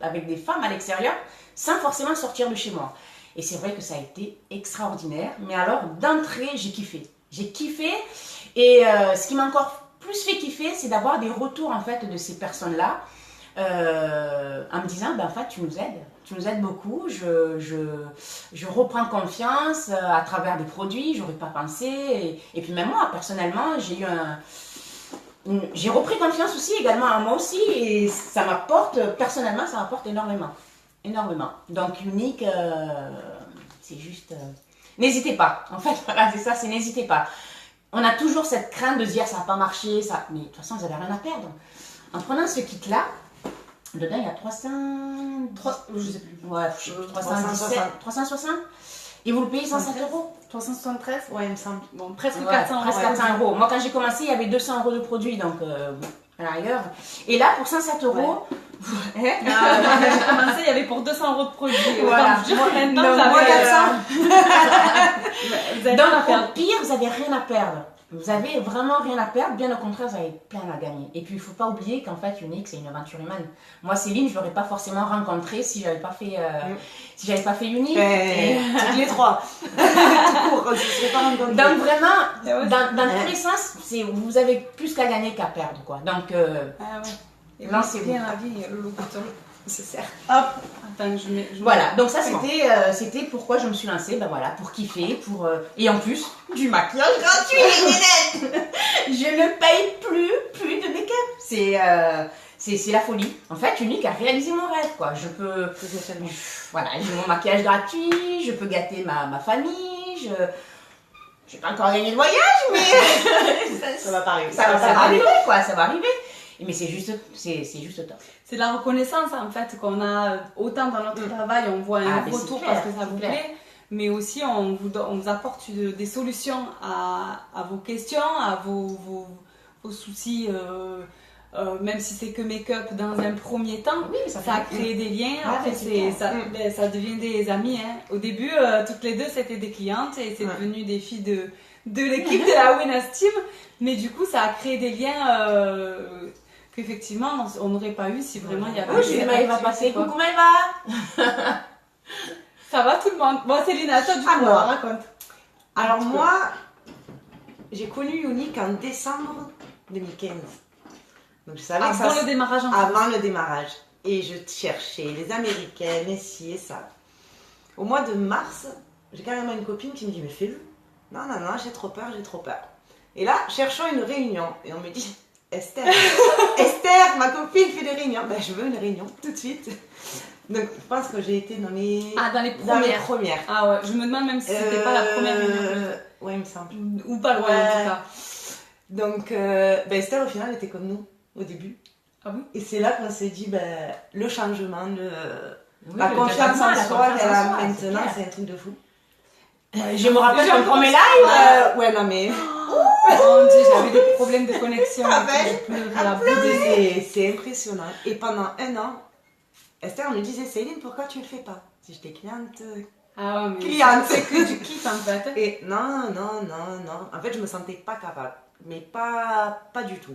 avec des femmes à l'extérieur, sans forcément sortir de chez moi. Et c'est vrai que ça a été extraordinaire. Mais alors, d'entrée, j'ai kiffé. J'ai kiffé. Et ce qui m'a encore plus fait kiffer, c'est d'avoir des retours, en fait, de ces personnes-là. En me disant, ben, en fait, tu nous aides beaucoup, je reprends confiance à travers des produits, j'aurais pas pensé, et puis même moi, personnellement, j'ai repris confiance aussi, également en moi aussi, et ça m'apporte, personnellement, ça m'apporte énormément, énormément. Donc, Unique, c'est juste, n'hésitez pas, en fait, voilà, c'est ça, c'est n'hésitez pas. On a toujours cette crainte de se dire, ça va pas marcher, ça, mais de toute façon, vous avez rien à perdre. En prenant ce kit-là, dedans, il y a je sais plus. Ouais, 360. Et vous le payez 107 euros. 373. Ouais, il me semble. Bon, presque Ouais, 400 presque euros. 400 euros. Moi, quand j'ai commencé, il y avait 200 euros de produits, donc à l'arrière. Et là, pour 107 euros, Quand j'ai commencé, il y avait pour 200 euros de produits. Voilà. Enfin, je veux dire, maintenant, Donc, vous avez, moi, 400. vous avez Donc, rien à perdre. au pire, vous n'avez rien à perdre. Vous avez vraiment rien à perdre, bien au contraire, vous avez plein à gagner. Et puis, il ne faut pas oublier qu'en fait, Unique, c'est une aventure humaine. Moi, Céline, je ne l'aurais pas forcément rencontrée si je n'avais pas fait Unique. Toutes les trois. Tout court, je ne serais pas rencontrée. Donc, vraiment, Ouais. dans tous les sens, vous avez plus qu'à gagner qu'à perdre, quoi. Donc, Ah ouais. Et Non, là, c'est c'est bien la vie, le locuteur. C'est certes. hop, Attends, je mets. voilà. Donc, ça, c'était pourquoi je me suis lancée. Ben voilà, pour kiffer, et en plus, du maquillage gratuit, les nénettes. Je ne paye plus de make-up. C'est la folie. En fait, Unique a réalisé mon rêve, quoi. Voilà, j'ai mon maquillage gratuit, je peux gâter ma famille, je n'ai pas encore gagné de voyage, mais Ça va pas arriver. ça va arriver, quoi, ça va arriver. Mais c'est juste top. C'est de la reconnaissance en fait qu'on a autant dans notre travail, on voit un mais c'est retour clair, parce que ça c'est vous clair. plaît, mais aussi on vous apporte des solutions à vos questions, à vos soucis, même si c'est que make-up dans un premier temps. Oui, mais Ça a créé des liens, Ah, après mais c'est clair. ça devient des amis. Hein. Au début, toutes les deux c'était des clientes et c'est devenu des filles de l'équipe de la Winners Team, mais du coup ça a créé des liens qu'effectivement on n'aurait pas eu si vraiment il y avait Oh, j'ai Maëva passer. Coucou Maëva. Ça va tout le monde. Bon, Céline, à toi du coup, Alors. raconte. Alors moi, j'ai connu Unique en décembre 2015. Donc je savais que ça Avant le démarrage en France. avant le démarrage. Et je cherchais les américaines, et ci et ça. Au mois de mars, j'ai carrément une copine qui me dit mais fais-le. Non, j'ai trop peur. Et là, cherchons une réunion. Et on me dit Esther, ma copine fait des réunions. Ben, je veux une réunion tout de suite. Donc je pense que j'ai été dans les premières. Ah ouais, je me demande même si c'était pas la première réunion. Ouais, il me semble. Ou pas loin Ouais. en tout cas. Donc, ben Esther, au final, était comme nous au début. Ah oui. Et c'est là qu'on s'est dit, ben, le changement, Oui, la le confiance développement, en la soi confiance qu'elle en a soi, c'est maintenant, clair. c'est un truc de fou. Je me rappelle J'ai mon premier entendu live. Ouais, non mais, Mon Dieu, j'avais des problèmes de connexion. Ah et ben, tout, je pleurais à bout des- c'est impressionnant. Et pendant un an, Esther me disait, Céline, pourquoi tu le fais pas? Si j'étais cliente. Ah ouais, mais Cliente. c'est que du kiff en fait. Et non. En fait, je me sentais pas capable. Mais pas du tout.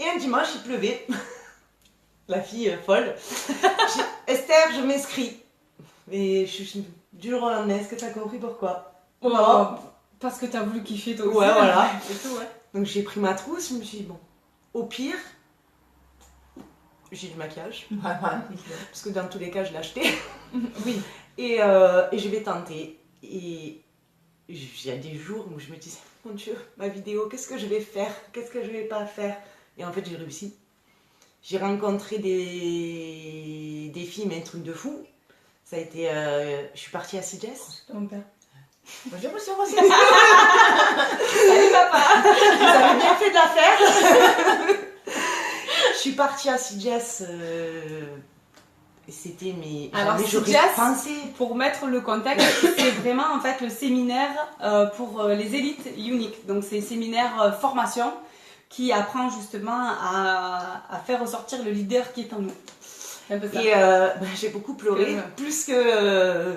Et un dimanche, il pleuvait. La fille folle. Esther, je m'inscris. Mais je suis du jour au lendemain, est-ce que tu as compris pourquoi? Oh, parce que t'as voulu kiffer toi aussi. Ouais, voilà. C'est tout, ouais. Donc j'ai pris ma trousse, je me suis dit, bon, au pire, j'ai du maquillage. Parce que dans tous les cas, je l'ai acheté. Oui. Et je vais tenter. Et il y a des jours où je me disais, mon Dieu, ma vidéo, qu'est-ce que je vais faire? Qu'est-ce que je vais pas faire? Et en fait, j'ai réussi. J'ai rencontré des filles, mais un truc de fou. Ça a été... je suis partie à CJS. Ton père. Bonjour, monsieur Rosé. Salut papa. Vous avez bien fait de la faire. Je suis partie à CJS. Et c'était mes... Alors, jamais j'aurais CJS, pensé. Pour mettre le contexte, c'est vraiment en fait le séminaire pour les élites Unique. Donc c'est séminaire formation qui apprend justement à faire ressortir le leader qui est en nous. C'est un peu ça. Et j'ai beaucoup pleuré, plus que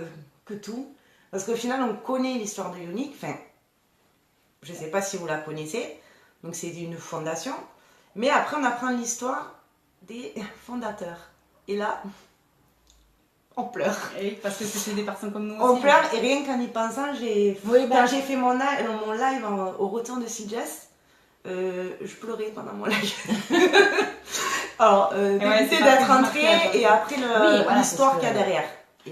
tout. Parce qu'au final, on connaît l'histoire de Unique. Enfin, je ne sais pas si vous la connaissez. Donc, c'est une fondation. Mais après, on apprend l'histoire des fondateurs. Et là, on pleure. Et parce que c'était des personnes comme nous aussi. On pleure et rien qu'en y pensant, Oui, quand j'ai fait mon live au retour de CJS, je pleurais pendant mon live. Alors, dégoûtée d'être entrée et après l'histoire qu'il y a derrière.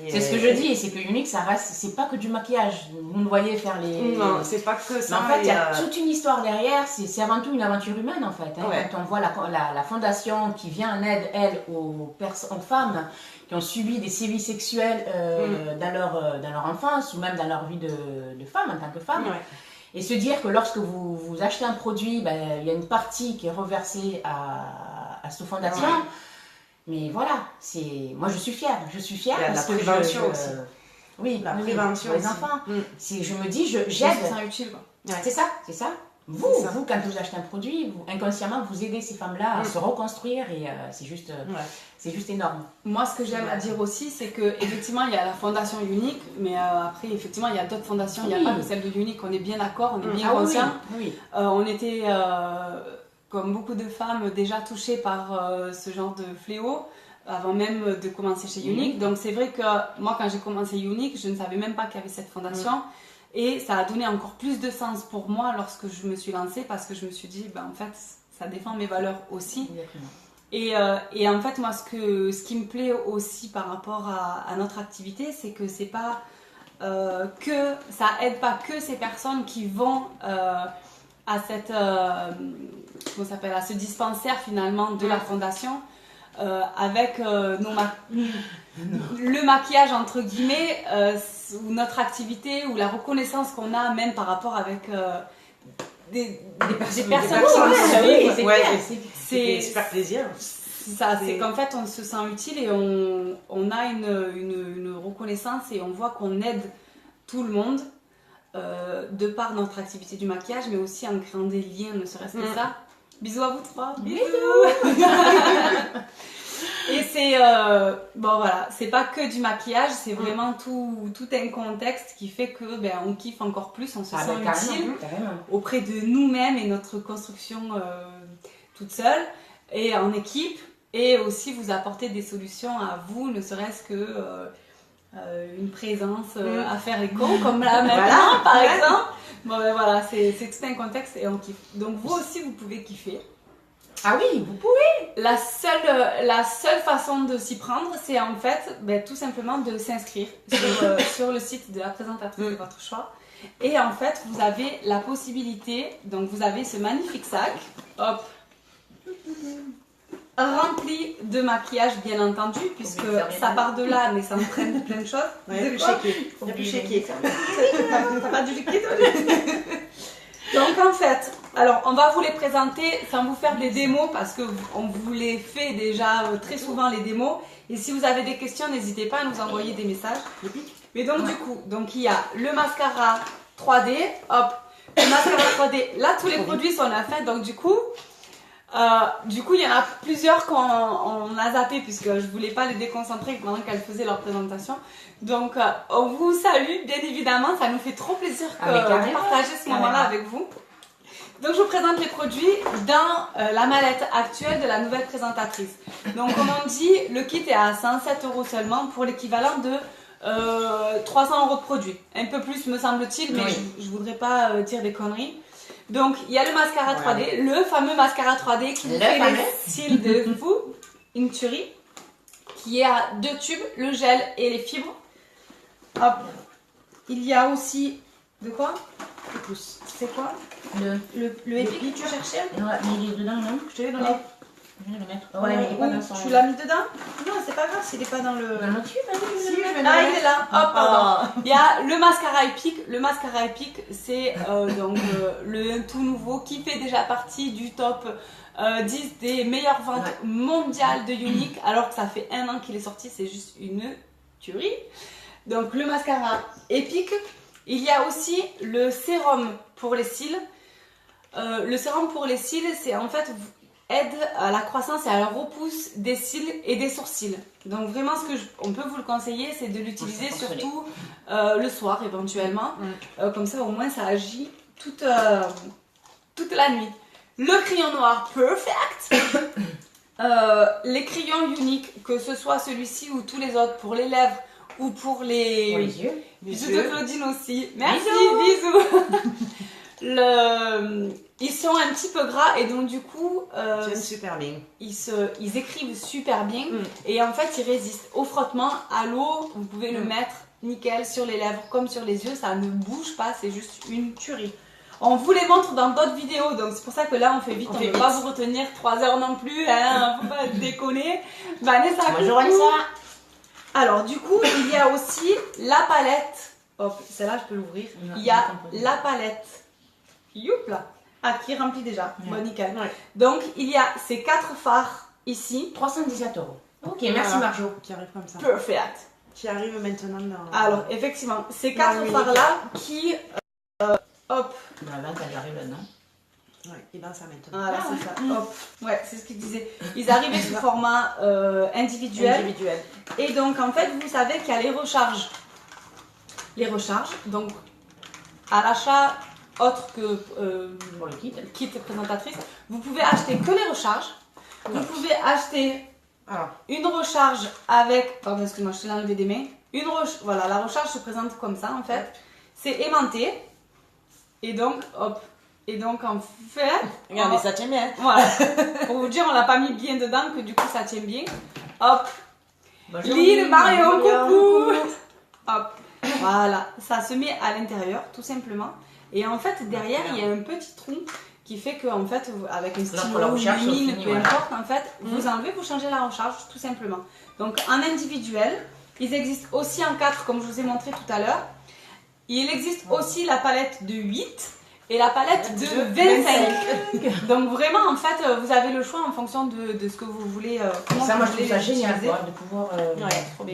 C'est ce que je dis, c'est que Unique, ça reste, c'est pas que du maquillage. Vous me voyez faire les. Non, c'est pas que ça. Mais en fait, il y a toute une histoire derrière. C'est avant tout une aventure humaine, en fait. Ouais. Quand on voit la fondation qui vient en aide, elle, aux femmes qui ont subi des sévices sexuels dans leur enfance ou même dans leur vie de femme, en tant que femme. Ouais. Et se dire que lorsque vous achetez un produit, il y a une partie qui est reversée à cette fondation. Ouais. Mais voilà, moi je suis fière. Je suis fière parce que prévention aussi. Oui, la prévention pour les enfants. Je me dis, j'aide. C'est utile, quoi. Ouais. C'est ça. Vous, quand vous achetez un produit, inconsciemment, vous aidez ces femmes-là à se reconstruire et c'est juste énorme. Moi, ce que j'aime à dire aussi, c'est qu'effectivement, il y a la fondation Unique, mais après, effectivement, il y a d'autres fondations. Il n'y a pas que celle de Unique. On est bien d'accord, on est bien conscients. Oui. On était, comme beaucoup de femmes, déjà touchées par ce genre de fléau avant même de commencer chez Unique. Donc, c'est vrai que moi, quand j'ai commencé Unique, je ne savais même pas qu'il y avait cette fondation. Et ça a donné encore plus de sens pour moi lorsque je me suis lancée parce que je me suis dit, en fait, ça défend mes valeurs aussi. Exactement. Et en fait, moi, ce qui me plaît aussi par rapport à notre activité, c'est que c'est pas que ça aide pas que ces personnes qui vont à cette comment ça s'appelle, à ce dispensaire finalement de la fondation avec le maquillage entre guillemets ou notre activité ou la reconnaissance qu'on a même par rapport avec des personnes c'est super plaisir. C'est qu'en fait on se sent utile et on a une reconnaissance et on voit qu'on aide tout le monde de par notre activité du maquillage mais aussi en créant des liens, ne serait-ce que ça. Bisous à vous trois. Bisous. Et c'est voilà, c'est pas que du maquillage, c'est vraiment tout un contexte qui fait que on kiffe encore plus, on se sent utile auprès de nous-mêmes et notre construction toute seule et en équipe, et aussi vous apporter des solutions à vous, ne serait-ce que une présence à faire écho comme là maintenant par exemple. Voilà, c'est tout un contexte et on kiffe. Donc vous aussi vous pouvez kiffer. Ah oui, vous pouvez. La seule façon de s'y prendre, c'est en fait tout simplement de s'inscrire sur le site de la présentatrice de votre choix. Et en fait, vous avez la possibilité, donc vous avez ce magnifique sac, hop, rempli de maquillage bien entendu, puisque ça part de là, mais ça entraîne plein de choses. Il y a plus chéquier. T'as pas du liquide? Donc en fait, alors on va vous les présenter sans vous faire des démos parce qu'on vous les fait déjà très souvent les démos. Et si vous avez des questions, n'hésitez pas à nous envoyer des messages. Mais donc du coup, il y a le mascara 3D, hop, le mascara 3D. Là tous les produits sont à la fin, donc du coup il y en a plusieurs qu'on a zappé puisque je voulais pas les déconcentrer pendant qu'elles faisaient leur présentation. Donc on vous salue bien évidemment, ça nous fait trop plaisir de partager ce moment-là avec vous. Donc je vous présente les produits dans la mallette actuelle de la nouvelle présentatrice. Donc comme on dit, le kit est à 107 € seulement pour l'équivalent de 300 € de produits. Un peu plus me semble-t-il, mais je voudrais pas dire des conneries. Donc, il y a le mascara 3D, le fameux mascara 3D qui vous fait les cils de fou, une tuerie, qui est à 2 tubes, le gel et les fibres. Hop. Il y a aussi... De quoi? Le pouce. C'est quoi? Le épic, tu cherchais? Ouais, mais il est dedans, non? Je te l'ai donné. Je vais le mettre. Ouais, mais il est pas dans son... Tu l'as mis dedans? Non, c'est pas grave s'il est pas dans le... Dans le tube, si, je vais il est là. Hop, pardon. Il y a le mascara épic. Le mascara épic, c'est le tout nouveau qui fait déjà partie du top 10 des meilleures ventes mondiales de Unique, alors que ça fait 1 an qu'il est sorti, c'est juste une tuerie. Donc le mascara épic. Il y a aussi le sérum pour les cils. Le sérum pour les cils, c'est en fait... aide à la croissance et à la repousse des cils et des sourcils. Donc vraiment, on peut vous le conseiller, c'est de l'utiliser surtout le soir éventuellement. Comme ça, au moins, ça agit toute la nuit. Le crayon noir Perfect. Les crayons uniques, que ce soit celui-ci ou tous les autres, pour les lèvres ou pour les yeux. Bisous de Claudine aussi. Merci, bisous. Ils sont un petit peu gras et donc du coup, super bien. Ils écrivent super bien et en fait ils résistent au frottement, à l'eau. Vous pouvez le mettre nickel sur les lèvres comme sur les yeux, ça ne bouge pas, c'est juste une tuerie. On vous les montre dans d'autres vidéos, donc c'est pour ça que là on fait vite, on ne va pas vous retenir 3 heures non plus, hein, faut pas déconner. Vanessa, bonjour Vanessa. Alors du coup, il y a aussi la palette. Hop, celle-là je peux l'ouvrir. Il y a la palette. Youpla. Ah, qui est remplie déjà. Bon, nickel. Ouais. Donc, il y a ces 4 fards ici. 317 €. Ok, merci Marjo. Qui arrive comme ça. Perfect. Qui arrive maintenant dans... Alors, effectivement, ces 4 fards-là qui... hop. Dans la vente, elle arrive là, non? Ouais, et ben ça maintenant. Voilà, c'est ça. Hop. Ouais, c'est ce qu'il disait. Ils arrivaient sous format individuel. Et donc, en fait, vous savez qu'il y a les recharges. Les recharges, donc, à l'achat... autre que pour le kit présentatrice, vous pouvez acheter que les recharges. Vous pouvez acheter une recharge avec... Pardon, excuse-moi, je te l'ai enlevé des mains. Voilà, la recharge se présente comme ça en fait. C'est aimanté. Et donc, hop. Et donc en fait... Regardez, ça tient bien. Voilà. Pour vous dire, on l'a pas mis bien dedans, que du coup ça tient bien. Hop. Bonjour, Lille, Marion, coucou. Hop. Voilà, ça se met à l'intérieur, tout simplement. Et en fait, derrière, il y a un petit trou qui fait que, en fait, avec un stylo ou une mine, peu importe, en fait, vous enlevez, vous changez la recharge, tout simplement. Donc, en individuel, ils existent aussi en 4, comme je vous ai montré tout à l'heure. Il existe aussi la palette de 8 et la palette de 25. Donc, vraiment, en fait, vous avez le choix en fonction de ce que vous voulez. Ça, moi, je trouve ça génial, quoi, de pouvoir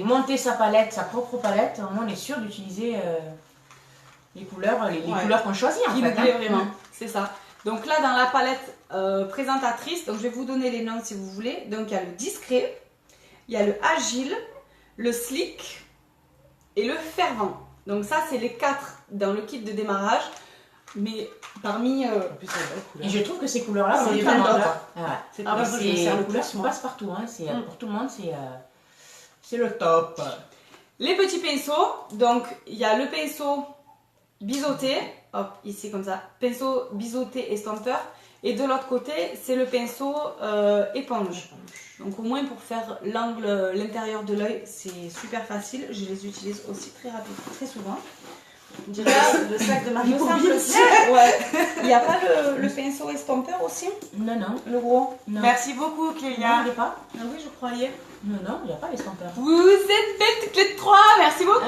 monter sa palette, sa propre palette. On est sûr d'utiliser... les couleurs, les couleurs qu'on choisit en fait. Plaît vraiment, c'est ça. Donc là, dans la palette présentatrice, donc je vais vous donner les noms si vous voulez. Donc il y a le discret, il y a le agile, le slick et le fervent. Donc ça, c'est les 4 dans le kit de démarrage. Mais parmi... Et je trouve que ces couleurs-là, c'est vraiment top. C'est les couleurs qui passent partout. Hein. Pour tout le monde, c'est le top. Les petits pinceaux, donc il y a le pinceau biseauté, hop, ici comme ça, pinceau biseauté estampeur, et de l'autre côté c'est le pinceau éponge. Donc au moins pour faire l'angle, l'intérieur de l'œil, c'est super facile. Je les utilise aussi très souvent. On dirait le sac de Marie Poppins. Ouais. Il n'y a pas le pinceau estompeur aussi? Non, non. Le gros? Non. Merci beaucoup Clélia. Il n'y a pas? Ah oui, je croyais. Non, non, il n'y a pas l'estompeur. Vous êtes belles toutes les 3, merci beaucoup.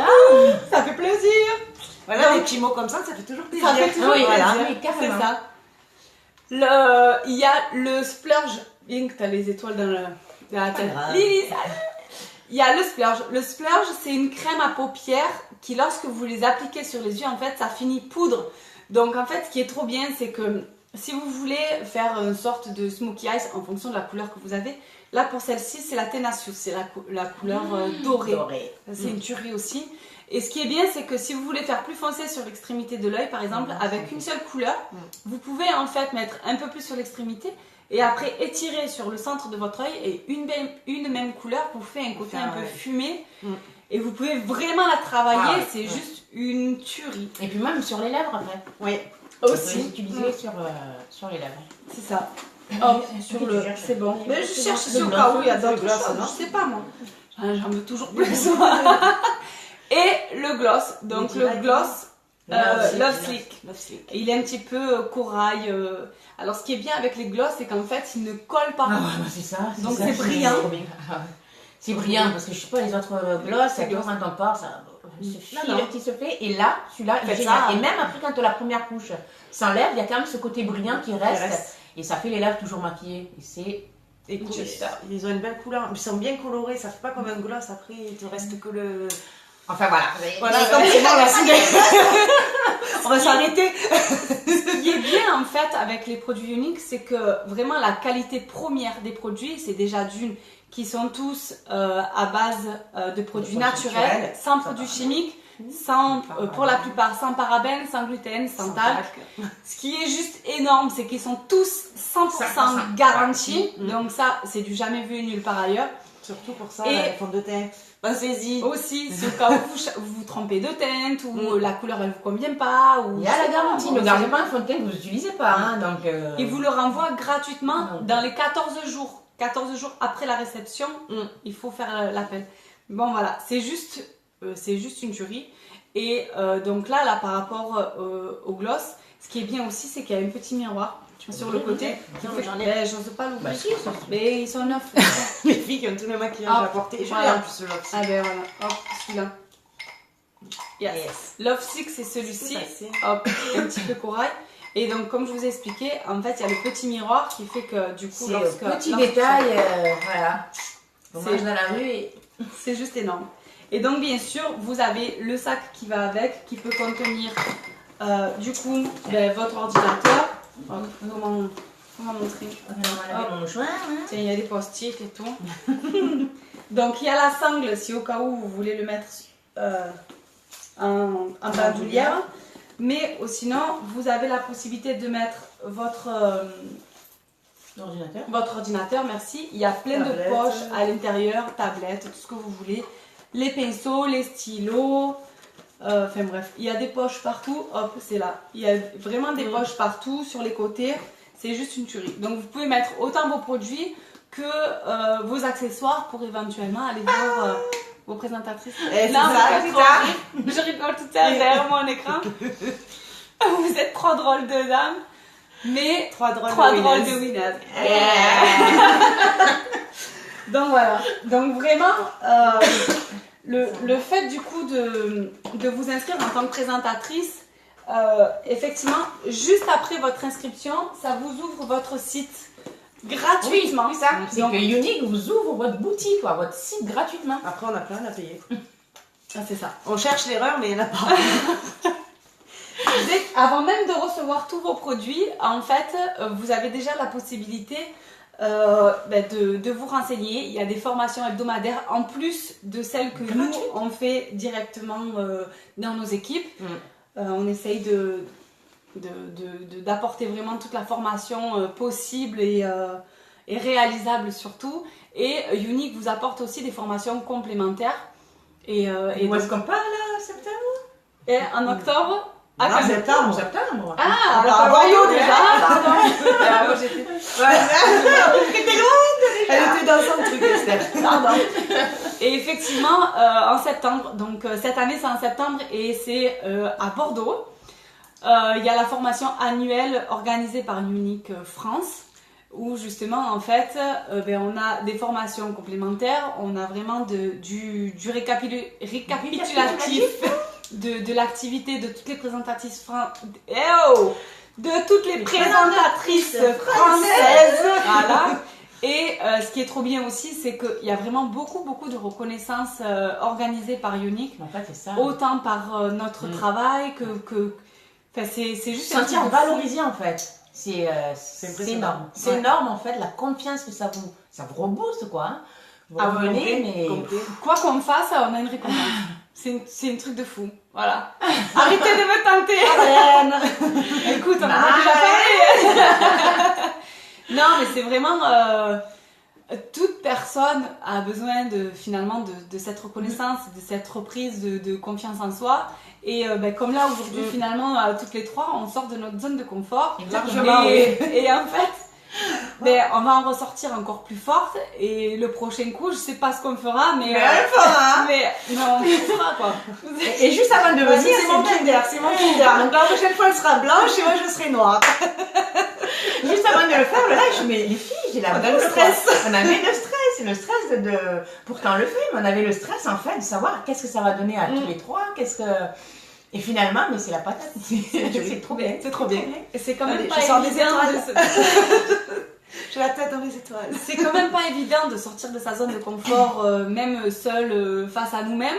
Ça fait plaisir. Voilà, des petits mots comme ça fait toujours plaisir. Ça fait toujours plaisir, oui, carrément. c'est ça. Il y a le splurge, bien que tu as les étoiles dans la tête. Lily, salut. Il y a le splurge. Le splurge, c'est une crème à paupières qui, lorsque vous les appliquez sur les yeux, en fait, ça finit poudre. Donc, en fait, ce qui est trop bien, c'est que si vous voulez faire une sorte de smokey eyes en fonction de la couleur que vous avez, là, pour celle-ci, c'est la Tenacious, c'est la couleur dorée. C'est une tuerie aussi. Et ce qui est bien, c'est que si vous voulez faire plus foncé sur l'extrémité de l'œil, par exemple, avec une seule couleur, vous pouvez en fait mettre un peu plus sur l'extrémité et après étirer sur le centre de votre œil et une même couleur vous fait un côté un peu fumé. Et vous pouvez vraiment la travailler, c'est juste une tuerie. Et puis même sur les lèvres après. Oui, aussi. Utiliser sur les lèvres. C'est ça. Oh, c'est bon. Mais je cherche si au cas où il y a d'autres choses. Je sais pas moi. J'en veux toujours plus. Et le gloss, donc le gloss Love Slick. Et il est un petit peu corail. Alors ce qui est bien avec les gloss, c'est qu'en fait il ne colle pas. C'est ça. Donc c'est brillant. C'est brillant parce que je sais pas, les autres gloss, ça dure quand on part, ça se file qui se fait. Et là, celui-là, il est génial. Et même après quand la première couche s'enlève, il y a quand même ce côté brillant qui reste. Et ça fait les lèvres toujours maquillées. Et c'est... Ils ont une belle couleur, ils sont bien colorés, ça fait pas comme un gloss, après il te reste que le... Enfin voilà. Voilà, donc c'est bon, là, on va s'arrêter. Ce qui est bien en fait avec les produits uniques, c'est que vraiment la qualité première des produits, c'est déjà d'une qui sont tous à base de produits naturels, sans produits chimiques, sans, pour la plupart sans parabènes, sans gluten, sans talc. Ce qui est juste énorme, c'est qu'ils sont tous 100% garantis. Donc ça, c'est du jamais vu nulle part ailleurs. Surtout pour ça, le fond de teint. Pensez-y. Aussi, c'est au cas où vous trompez de teinte ou la couleur elle vous convient pas. Ou il y a la garantie, ne gardez pas un fond de teint que vous n'utilisez pas. Hein, donc, il vous le renvoie gratuitement dans les 14 jours. 14 jours après la réception, il faut faire l'appel. Bon voilà, c'est juste une tuerie. Et donc là, par rapport au gloss, ce qui est bien aussi, c'est qu'il y a un petit miroir sur le côté. J'ose pas l'ouvrir. Mais ils sont neufs. Les filles qui ont tout le maquillage à porter. Je l'ai en plus celui-là. Ah ben voilà, hop, celui-là. Yes. Love Sick, c'est celui-ci. Hop, un petit peu corail. Et donc, comme je vous ai expliqué, en fait, il y a le petit miroir qui fait que du coup, petit détail, voilà. C'est dans la rue. C'est juste énorme. Et donc, bien sûr, vous avez le sac qui va avec, qui peut contenir du coup votre ordinateur. Comment montrer? Tiens, il y a des post-it et tout. Donc, il y a la sangle si au cas où vous voulez le mettre en bandoulière. Mais sinon, vous avez la possibilité de mettre votre ordinateur, merci. Il y a plein de poches à l'intérieur, tablettes, tout ce que vous voulez. Les pinceaux, les stylos, enfin bref, il y a des poches partout. Hop, c'est là. Il y a vraiment des poches partout, sur les côtés. C'est juste une tuerie. Donc vous pouvez mettre autant vos produits que vos accessoires pour éventuellement aller voir vos présentatrices. C'est ça. Je rigole tout à l'heure derrière mon écran. Vous êtes 3 drôles de dames, mais 3 drôles de winners. Donc voilà. Donc vraiment, le fait du coup de vous inscrire en tant que présentatrice, effectivement, juste après votre inscription, ça vous ouvre votre site gratuitement. Oui, ça. C'est que Unique vous ouvre votre boutique, votre site gratuitement. Après, on a plein à payer. Ah, c'est ça. On cherche l'erreur, mais il n'y en a pas. Avant même de recevoir tous vos produits, en fait, vous avez déjà la possibilité de vous renseigner. Il y a des formations hebdomadaires en plus de celles que nous, on fait directement dans nos équipes. On essaye d'apporter vraiment toute la formation possible et réalisable surtout. Et Unique vous apporte aussi des formations complémentaires. Et où est-ce qu'on part là, septembre? Et en octobre? Ah, septembre. Ah, à Royaux déjà. Pardon. Moi j'étais. Elle était dans son truc, Esther. Pardon. Et effectivement, en septembre, donc cette année c'est en septembre et c'est à Bordeaux. Il y a la formation annuelle organisée par Unique France, où justement en fait on a des formations complémentaires, on a vraiment du récapitulatif de l'activité de toutes les présentatrices françaises. Voilà. Et ce qui est trop bien aussi, c'est qu'il y a vraiment beaucoup de reconnaissance organisée par Unique. En fait, c'est ça. Autant par notre travail que c'est juste se sentir valorisé en fait. C'est énorme. C'est énorme en fait, la confiance que ça vous rebooste quoi. Hein. Vous revenez, mais quoi qu'on fasse, on a une récompense. C'est un truc de fou. Voilà. Arrêtez de me tenter. Écoute, on en a déjà parlé. Non, mais c'est vraiment toute personne a besoin finalement de cette reconnaissance, de cette reprise de confiance en soi. Et comme là aujourd'hui finalement toutes les trois on sort de notre zone de confort. Largement. Et en fait on va en ressortir encore plus forte. Et le prochain coup, je sais pas ce qu'on fera, mais elle fera. Mais non, on fera quoi. Et juste avant de venir, c'est mon Kinder. Donc la prochaine fois elle sera blanche et moi je serai noire. Juste avant de le faire, là, je mets les filles, j'ai la on a le stress. On avait le stress de pourtant on le fait, mais on avait le stress en fait de savoir qu'est-ce que ça va donner à tous les trois, et finalement, mais c'est la patate. C'est trop bien. C'est trop bien. Et c'est quand même allez, pas évident. J'ai la tête dans les étoiles. C'est quand même pas évident de sortir de sa zone de confort, même seule face à nous-mêmes.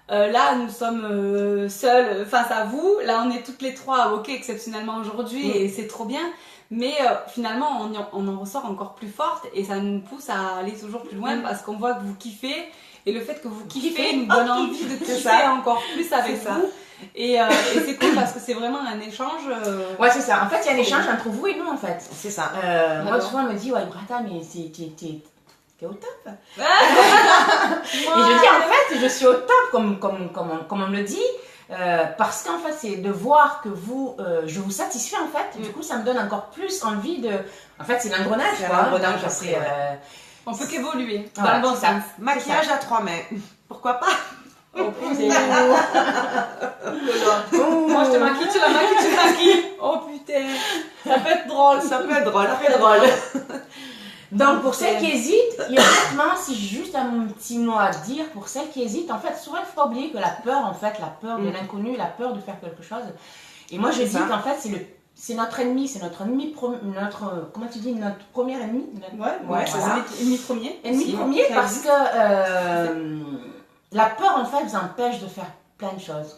Là, nous sommes seuls face à vous. Là, on est toutes les trois, ok, exceptionnellement aujourd'hui, et c'est trop bien. Mais finalement, on en ressort encore plus forte et ça nous pousse à aller toujours plus loin parce qu'on voit que vous kiffez. Et le fait que vous kiffez nous donne envie de kiffer encore plus avec vous. Et c'est cool parce que c'est vraiment un échange. Ouais, c'est ça. En fait, il y a un échange entre vous et nous, en fait. C'est ça. Moi, souvent, on me dit, ouais, Brata, mais t'es au top. Et je dis, en fait, je suis au top, comme on me le dit. Parce qu'en fait, c'est de voir que je vous satisfais, en fait. Du coup, ça me donne encore plus envie de. En fait, c'est l'engrenage, C'est quoi. l'engrenage après, On peut qu'évoluer dans Voilà, le bon c'est ça. sens. Maquillage à 3 mains. Pourquoi pas? Oh putain. Moi je te maquille, tu la maquilles, tu me maquilles. Oh putain. Ça peut être drôle. Ça peut être drôle. Ça peut être drôle. Donc, pour celles qui hésitent, honnêtement, si j'ai juste un petit mot à dire, pour celles qui hésitent, en fait, souvent, il faut pas oublier que la peur, en fait, la peur de l'inconnu, la peur de faire quelque chose. Et moi, je dis qu'en fait, c'est notre ennemi, comment tu dis, notre premier ennemi. Ouais, c'est ça. Ennemi premier. Ennemi premier parce que la peur, en fait, vous empêche de faire plein de choses.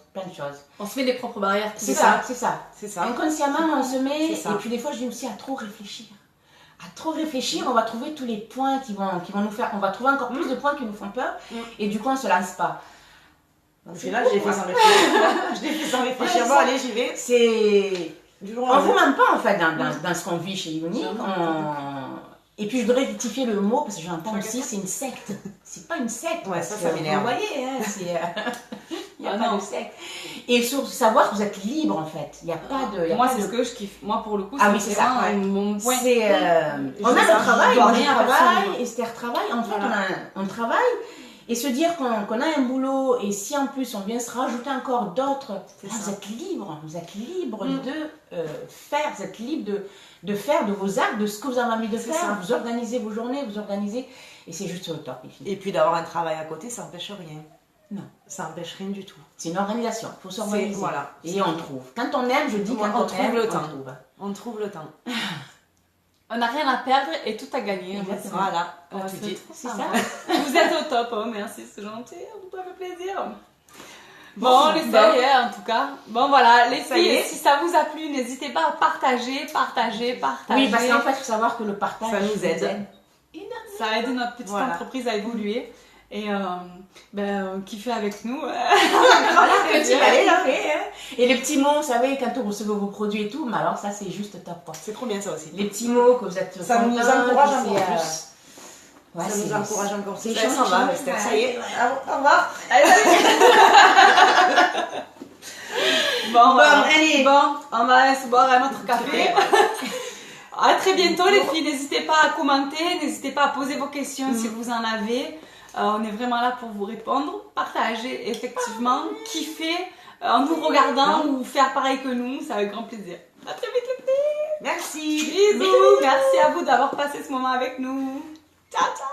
On se met des propres barrières. C'est ça. C'est ça. Inconsciemment, on se met, et ça. puis des fois, je dis aussi à trop réfléchir. À trop réfléchir, on va trouver tous les points qui vont nous faire, on va trouver encore plus de points qui nous font peur, et du coup, on se lance pas. Au final, je l'ai fait sans réfléchir. Je l'ai fait sans réfléchir. Bon, allez, j'y vais. C'est... Du jour On au ne vous lendemain. ment pas, en fait, dans ce qu'on vit chez Unique. Et puis, je voudrais rectifier le mot, parce que j'entends aussi, c'est une secte. C'est pas une secte. Ouais, parce ça que m'énerve. Vous voyez, hein, il n'y a pas de secte. Et surtout, savoir que vous êtes libre, en fait. Il n'y a pas de... Moi, c'est ce que je kiffe. Moi, pour le coup, Ah oui, c'est ça, vraiment mon point. C'est, on a ça, le travail, je dois moi je rien à travaille, personne. Esther travaille, en fait Voilà. on travaille et se dire qu'on a un boulot et si en plus on vient se rajouter encore d'autres, là, vous êtes libre de faire, vous êtes libre de faire de vos actes, de ce que vous avez envie de faire, ça. vous organisez vos journées, et c'est juste au top les filles. Et puis d'avoir un travail à côté, ça n'empêche rien. Non. Ça n'empêche rien du tout. C'est une organisation, il faut s'organiser. Voilà. Et on trouve. Quand on aime, je dis Ouais, quand on on trouve aime, le on temps. trouve. On trouve le temps. On n'a rien à perdre et tout à gagner. Exactement. Voilà. Ouais, Tout c'est dit. trop C'est sympa. ça. Vous êtes au top, oh merci, c'est gentil, ça fait plaisir. Bon, les filles, en tout cas. Bon, voilà, les Ça y filles, est. si ça vous a plu, n'hésitez pas à partager. Oui, parce qu'en fait, il faut savoir que le partage, Ça nous aide. Ça aide notre petite Voilà. entreprise à évoluer et kiffer avec nous. Voilà, petit balai, là, et les petits mots, vous savez, quand vous recevez vos produits et tout, mais alors ça, c'est juste top, quoi. C'est trop bien ça aussi. Les petits mots que vous êtes Ça nous contents, encourage que encore c'est, plus. Ouais, Ça c'est- nous encourage encore c'est plus. Ça gentil. va, Esther. Ça y est. Au revoir. Bon, voilà. allez. Bon, on va aller se boire un autre café. À très bientôt les filles, n'hésitez pas à commenter, n'hésitez pas à poser vos questions si vous en avez. On est vraiment là pour vous répondre, partager effectivement, kiffer en nous regardant ou faire pareil que nous, c'est avec grand plaisir. À très vite les filles. Merci. Bisous, merci à vous d'avoir passé ce moment avec nous. Ciao ciao.